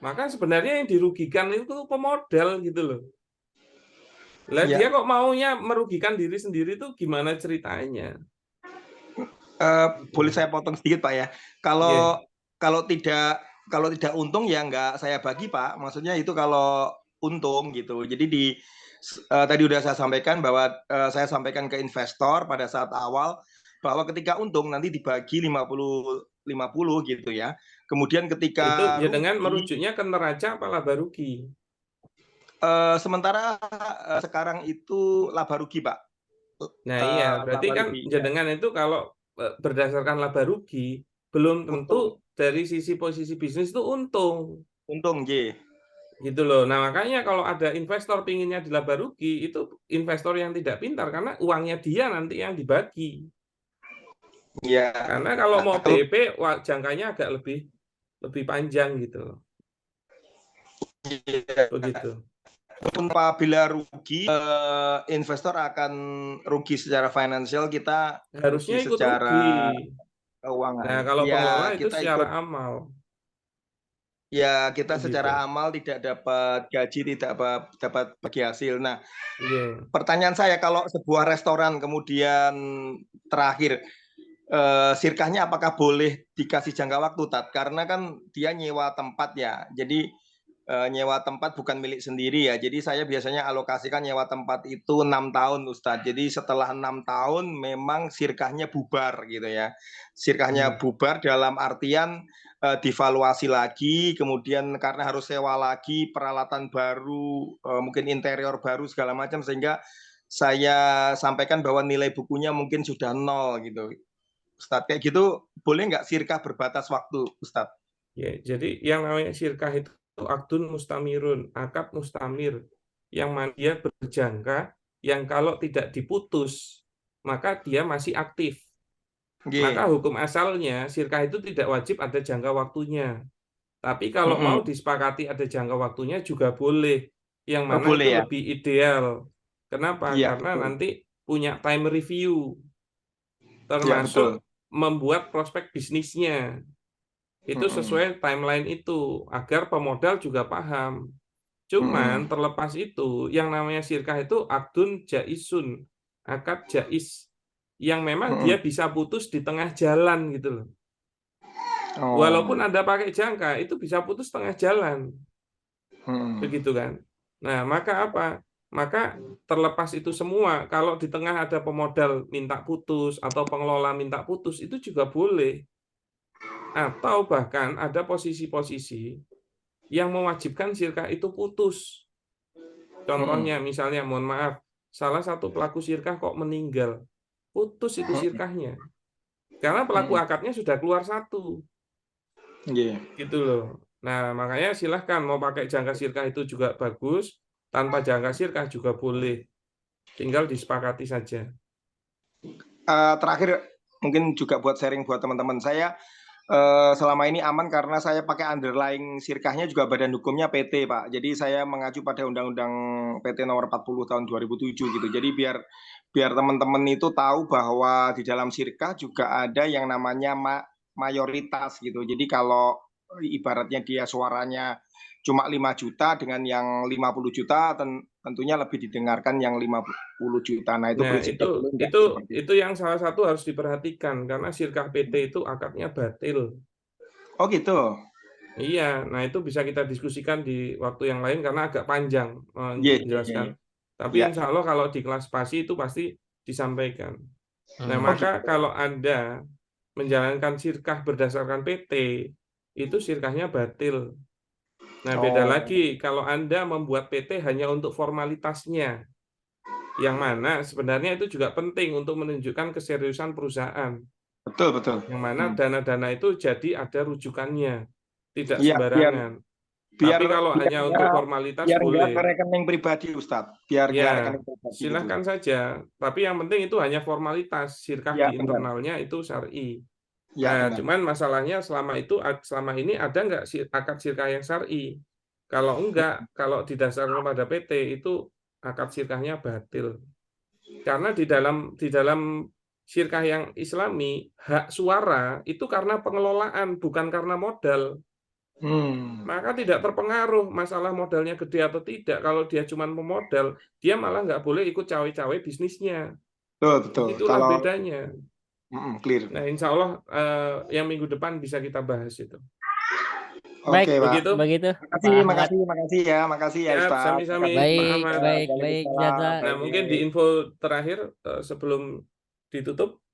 Maka sebenarnya yang dirugikan itu pemodal gitu loh. Lah Ya. dia kok maunya merugikan diri sendiri tuh gimana ceritanya? Boleh saya potong sedikit Pak ya. Kalau tidak untung ya nggak saya bagi Pak. Maksudnya itu kalau untung gitu. Jadi tadi udah saya sampaikan bahwa saya sampaikan ke investor pada saat awal bahwa ketika untung nanti dibagi 50-50 gitu ya. Kemudian ketika Itu jenengan rugi, merujuknya ke neraca apa laba rugi? sementara sekarang itu laba rugi Pak. Nah iya, berarti Laba kan rugi, ya. jenengan itu kalau berdasarkan laba rugi, belum tentu dari sisi posisi bisnis itu untung. Untung, J. Gitu loh. Nah makanya kalau ada investor pinginnya di laba rugi, itu investor yang tidak pintar, karena uangnya dia nanti yang dibagi. Ya. Karena kalau mau PEP, jangkanya agak lebih panjang gitu loh. Begitu. Apabila rugi, investor akan rugi secara finansial, kita Harusnya rugi ikut secara rugi. keuangan. Nah kalau Ya, pengelola itu kita secara ikut, amal. ya kita Begitu. secara amal tidak dapat gaji, tidak dapat bagi hasil. Nah, Iya. pertanyaan saya, kalau sebuah restoran kemudian terakhir, sirkahnya apakah boleh dikasih jangka waktu, Tat? Karena kan dia nyewa tempat ya. Jadi nyewa tempat bukan milik sendiri ya. Jadi saya biasanya alokasikan nyewa tempat itu 6 tahun Ustadz. Jadi setelah 6 tahun memang sirkahnya bubar gitu ya. Sirkahnya bubar dalam artian divaluasi lagi, kemudian karena harus sewa lagi, peralatan baru, mungkin interior baru segala macam, sehingga saya sampaikan bahwa nilai bukunya mungkin sudah 0 gitu. Ustadz, kayak gitu boleh nggak sirkah berbatas waktu Ustadz? Ya, jadi yang namanya sirkah itu akdun mustamirun, akad mustamir, yang mana dia berjangka, yang kalau tidak diputus, maka dia masih aktif. Maka hukum asalnya, sirkah itu tidak wajib ada jangka waktunya. Tapi kalau mau disepakati ada jangka waktunya juga boleh. Yang mana boleh itu ya? lebih ideal. Kenapa? Iya, Karena betul. nanti punya time review, Ya, termasuk betul. membuat prospek bisnisnya. Itu sesuai timeline itu, agar pemodal juga paham. Cuman terlepas itu, yang namanya sirkah itu akdun jaisun, akad jais, yang memang dia bisa putus di tengah jalan gitu loh. Walaupun Anda pakai jangka, itu bisa putus tengah jalan. Begitu kan. Nah, maka apa? Maka terlepas itu semua, kalau di tengah ada pemodal minta putus atau pengelola minta putus, itu juga boleh. Atau bahkan ada posisi-posisi yang mewajibkan sirkah itu putus. Contohnya misalnya, mohon maaf, salah satu pelaku sirkah kok meninggal, putus itu sirkahnya. Karena pelaku akadnya sudah keluar satu. Gitu loh. Nah, makanya silahkan mau pakai jangka sirkah itu juga bagus, tanpa jangka sirkah juga boleh. Tinggal disepakati saja. Terakhir, mungkin juga buat sharing buat teman-teman saya, selama ini aman karena saya pakai underlying sirkahnya juga badan hukumnya PT, Pak. Jadi saya mengacu pada Undang-Undang PT nomor 40 tahun 2007 gitu. Jadi biar teman-teman itu tahu bahwa di dalam sirkah juga ada yang namanya mayoritas gitu. Jadi kalau ibaratnya dia suaranya cuma 5 juta dengan yang 50 juta, tentunya lebih didengarkan yang 50 juta. Nah, itu Nah, prinsipnya boleh nggak seperti itu yang salah satu harus diperhatikan, karena sirkah PT itu akadnya batil. Oh gitu. Iya, nah itu bisa kita diskusikan di waktu yang lain karena agak panjang untuk menjelaskan. Tapi Ya. insya Allah kalau di kelas PASI itu pasti disampaikan. Nah, Oh maka gitu. kalau Anda menjalankan sirkah berdasarkan PT, itu sirkahnya batil. Nah, beda Oh, lagi kalau Anda membuat PT hanya untuk formalitasnya, yang mana sebenarnya itu juga penting untuk menunjukkan keseriusan perusahaan. betul. Yang mana dana-dana itu jadi ada rujukannya, tidak Iya, sembarangan. biar Tapi kalau hanya untuk formalitas nggak ke boleh. rekening pribadi, Ustadz. Biar nggak Ya, rekening pribadi gitu. silahkan saja. Tapi yang penting itu hanya formalitas. Sirkah Iya, di benar. internalnya itu syar'i. Iya, Nah, benar. cuman masalahnya selama ini ada nggak akad sirkah yang syar'i? Kalau enggak, kalau didasarkan pada PT itu akad sirkahnya batil. Karena di dalam sirkah yang Islami, hak suara itu karena pengelolaan, bukan karena modal. Maka tidak terpengaruh masalah modalnya gede atau tidak. Kalau dia cuma pemodal, dia malah nggak boleh ikut cawe-cawe bisnisnya. Betul. Itulah Kalau bedanya. clear. Nah, insya Allah yang minggu depan bisa kita bahas itu. Baik, Oke, Pak. Begitu. begitu. Pak Ahmad. Makasih ya, Siap, Ustadz. sami-sami, Pak Baik, Ahmad. baik, Waalaikumsalam. Jaza. Nah, mungkin di info terakhir sebelum ditutup.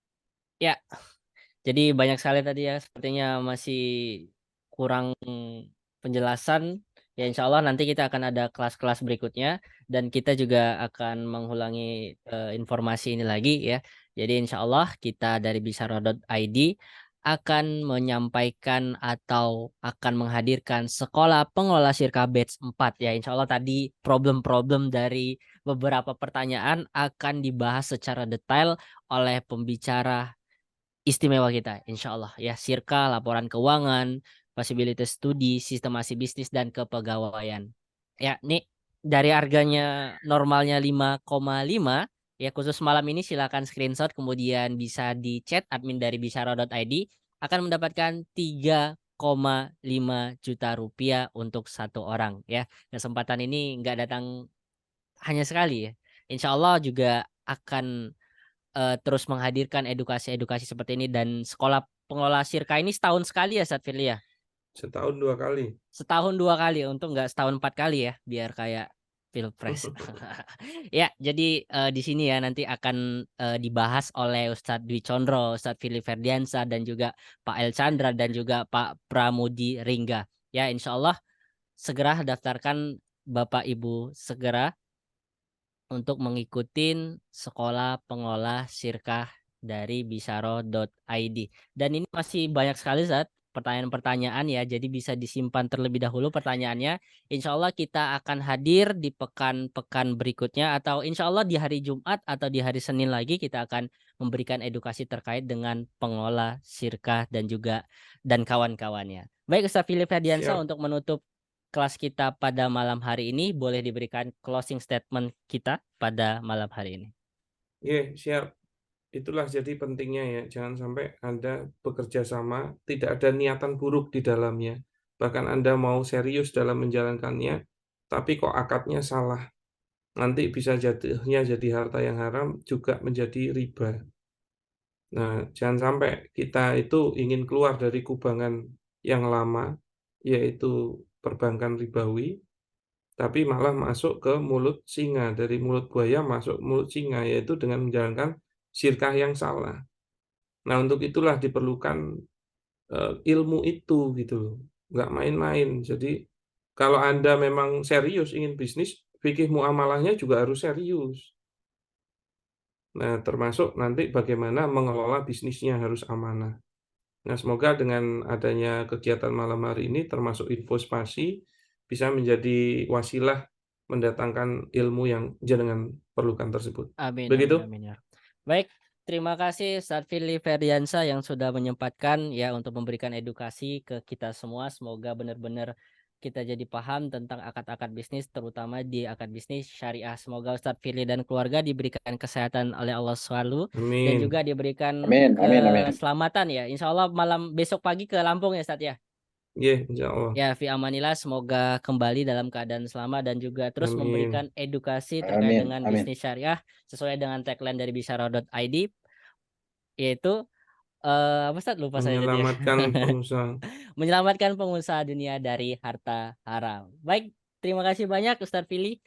Ya, jadi banyak sekali tadi ya, sepertinya masih kurang penjelasan. Ya insya Allah nanti kita akan ada kelas-kelas berikutnya dan kita juga akan mengulangi informasi ini lagi ya. Jadi insya Allah kita dari Bisyarah.id akan menyampaikan atau akan menghadirkan sekolah pengelola Syirkah batch 4 ya. Insya Allah tadi problem-problem dari beberapa pertanyaan akan dibahas secara detail oleh pembicara istimewa kita, insya Allah ya. Syirkah, laporan keuangan, possibility studi, sistemasi bisnis dan kepegawaian. Ya, nih dari harganya normalnya 5,5 ya, khusus malam ini silakan screenshot kemudian bisa di chat admin dari bisyarah.id akan mendapatkan 3,5 juta rupiah untuk satu orang ya. Kesempatan ini nggak datang hanya sekali ya. Insya Allah juga akan terus menghadirkan edukasi-edukasi seperti ini dan sekolah pengelola Syirkah ini setahun sekali ya Ustadz Firly ya? Setahun 2 kali. Setahun 2 kali, untuk nggak setahun 4 kali ya, biar kayak Pilpres. Ya, jadi di sini ya nanti akan dibahas oleh Ustadz Dwi Condro, Ustadz Firly Ferdiansa dan juga Pak El Chandra dan juga Pak Pramudi Ringga. Ya, insya Allah segera daftarkan Bapak Ibu segera untuk mengikuti sekolah pengolah Syirkah dari bisyarah.id. Dan ini masih banyak sekali Zat pertanyaan-pertanyaan ya, jadi bisa disimpan terlebih dahulu pertanyaannya. Insya Allah kita akan hadir di pekan-pekan berikutnya atau insya Allah di hari Jumat atau di hari Senin lagi kita akan memberikan edukasi terkait dengan pengelola Syirkah dan kawan-kawannya. Baik Ustaz Philip Ferdiansa, untuk menutup kelas kita pada malam hari ini, boleh diberikan closing statement kita pada malam hari ini. Iya, siap. Itulah jadi pentingnya ya, jangan sampai Anda bekerja sama, tidak ada niatan buruk di dalamnya. Bahkan Anda mau serius dalam menjalankannya, tapi kok akadnya salah. Nanti bisa jatuhnya jadi harta yang haram, juga menjadi riba. Nah, jangan sampai kita itu ingin keluar dari kubangan yang lama, yaitu perbankan ribawi, tapi malah masuk ke mulut singa, dari mulut buaya masuk mulut singa, yaitu dengan menjalankan syirkah yang salah. Nah, untuk itulah diperlukan ilmu itu gitu loh, nggak main-main. Jadi kalau Anda memang serius ingin bisnis, fikih muamalahnya juga harus serius. Nah, termasuk nanti bagaimana mengelola bisnisnya harus amanah. Nah, semoga dengan adanya kegiatan malam hari ini termasuk info spasi bisa menjadi wasilah mendatangkan ilmu yang jenengan perlukan tersebut. Amin, Begitu? amin, amin. Baik, terima kasih Ustadz Firly Ferdiansa yang sudah menyempatkan ya untuk memberikan edukasi ke kita semua. Semoga benar-benar kita jadi paham tentang akad-akad bisnis, terutama di akad bisnis syariah. Semoga Ustadz Firly dan keluarga diberikan kesehatan oleh Allah selalu dan juga Amin. diberikan Amin. keselamatan ya. Insya Allah malam besok pagi ke Lampung ya Ustadz ya. Iya, insya Allah. Ya, fi amanillah, semoga kembali dalam keadaan selamat dan juga terus memberikan Amin. edukasi terkait Amin. dengan Amin. bisnis syariah sesuai dengan tagline dari bisyarah.id, yaitu apa Ustaz, lupa saya tadi ya. Menyelamatkan pengusaha. menyelamatkan pengusaha dunia dari harta haram. Baik, terima kasih banyak Ustadz Fili.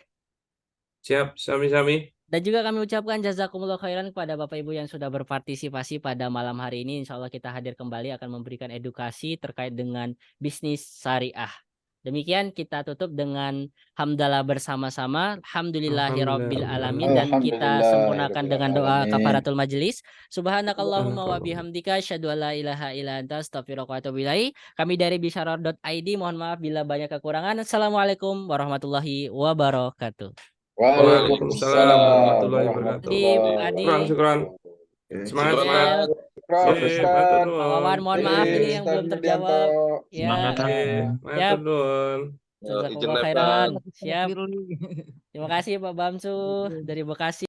Siap, sami-sami. Dan juga kami ucapkan jazakumullah khairan kepada Bapak Ibu yang sudah berpartisipasi pada malam hari ini. Insya Allah kita hadir kembali akan memberikan edukasi terkait dengan bisnis syariah. Demikian kita tutup dengan hamdalah bersama-sama. Alhamdulillahirabbil alamin, dan kita sempurnakan dengan doa kafaratul majelis. Subhanakallahumma wa bihamdika asyhadu an la ilaha illa anta astaghfiruka wa atubu ilaik. Kami dari bisharar.id mohon maaf bila banyak kekurangan. Assalamualaikum warahmatullahi wabarakatuh. Waalaikumsalam warahmatullahi wabarakatuh. Adi, Bung Adi, Syukran. Semangat, semangat. Pak Wawan, mohon maaf ini yang belum terjawab. Ya, Matur nuwun. jazakumullah khairan. Siap. Terima kasih Pak Bamsu dari Bekasi.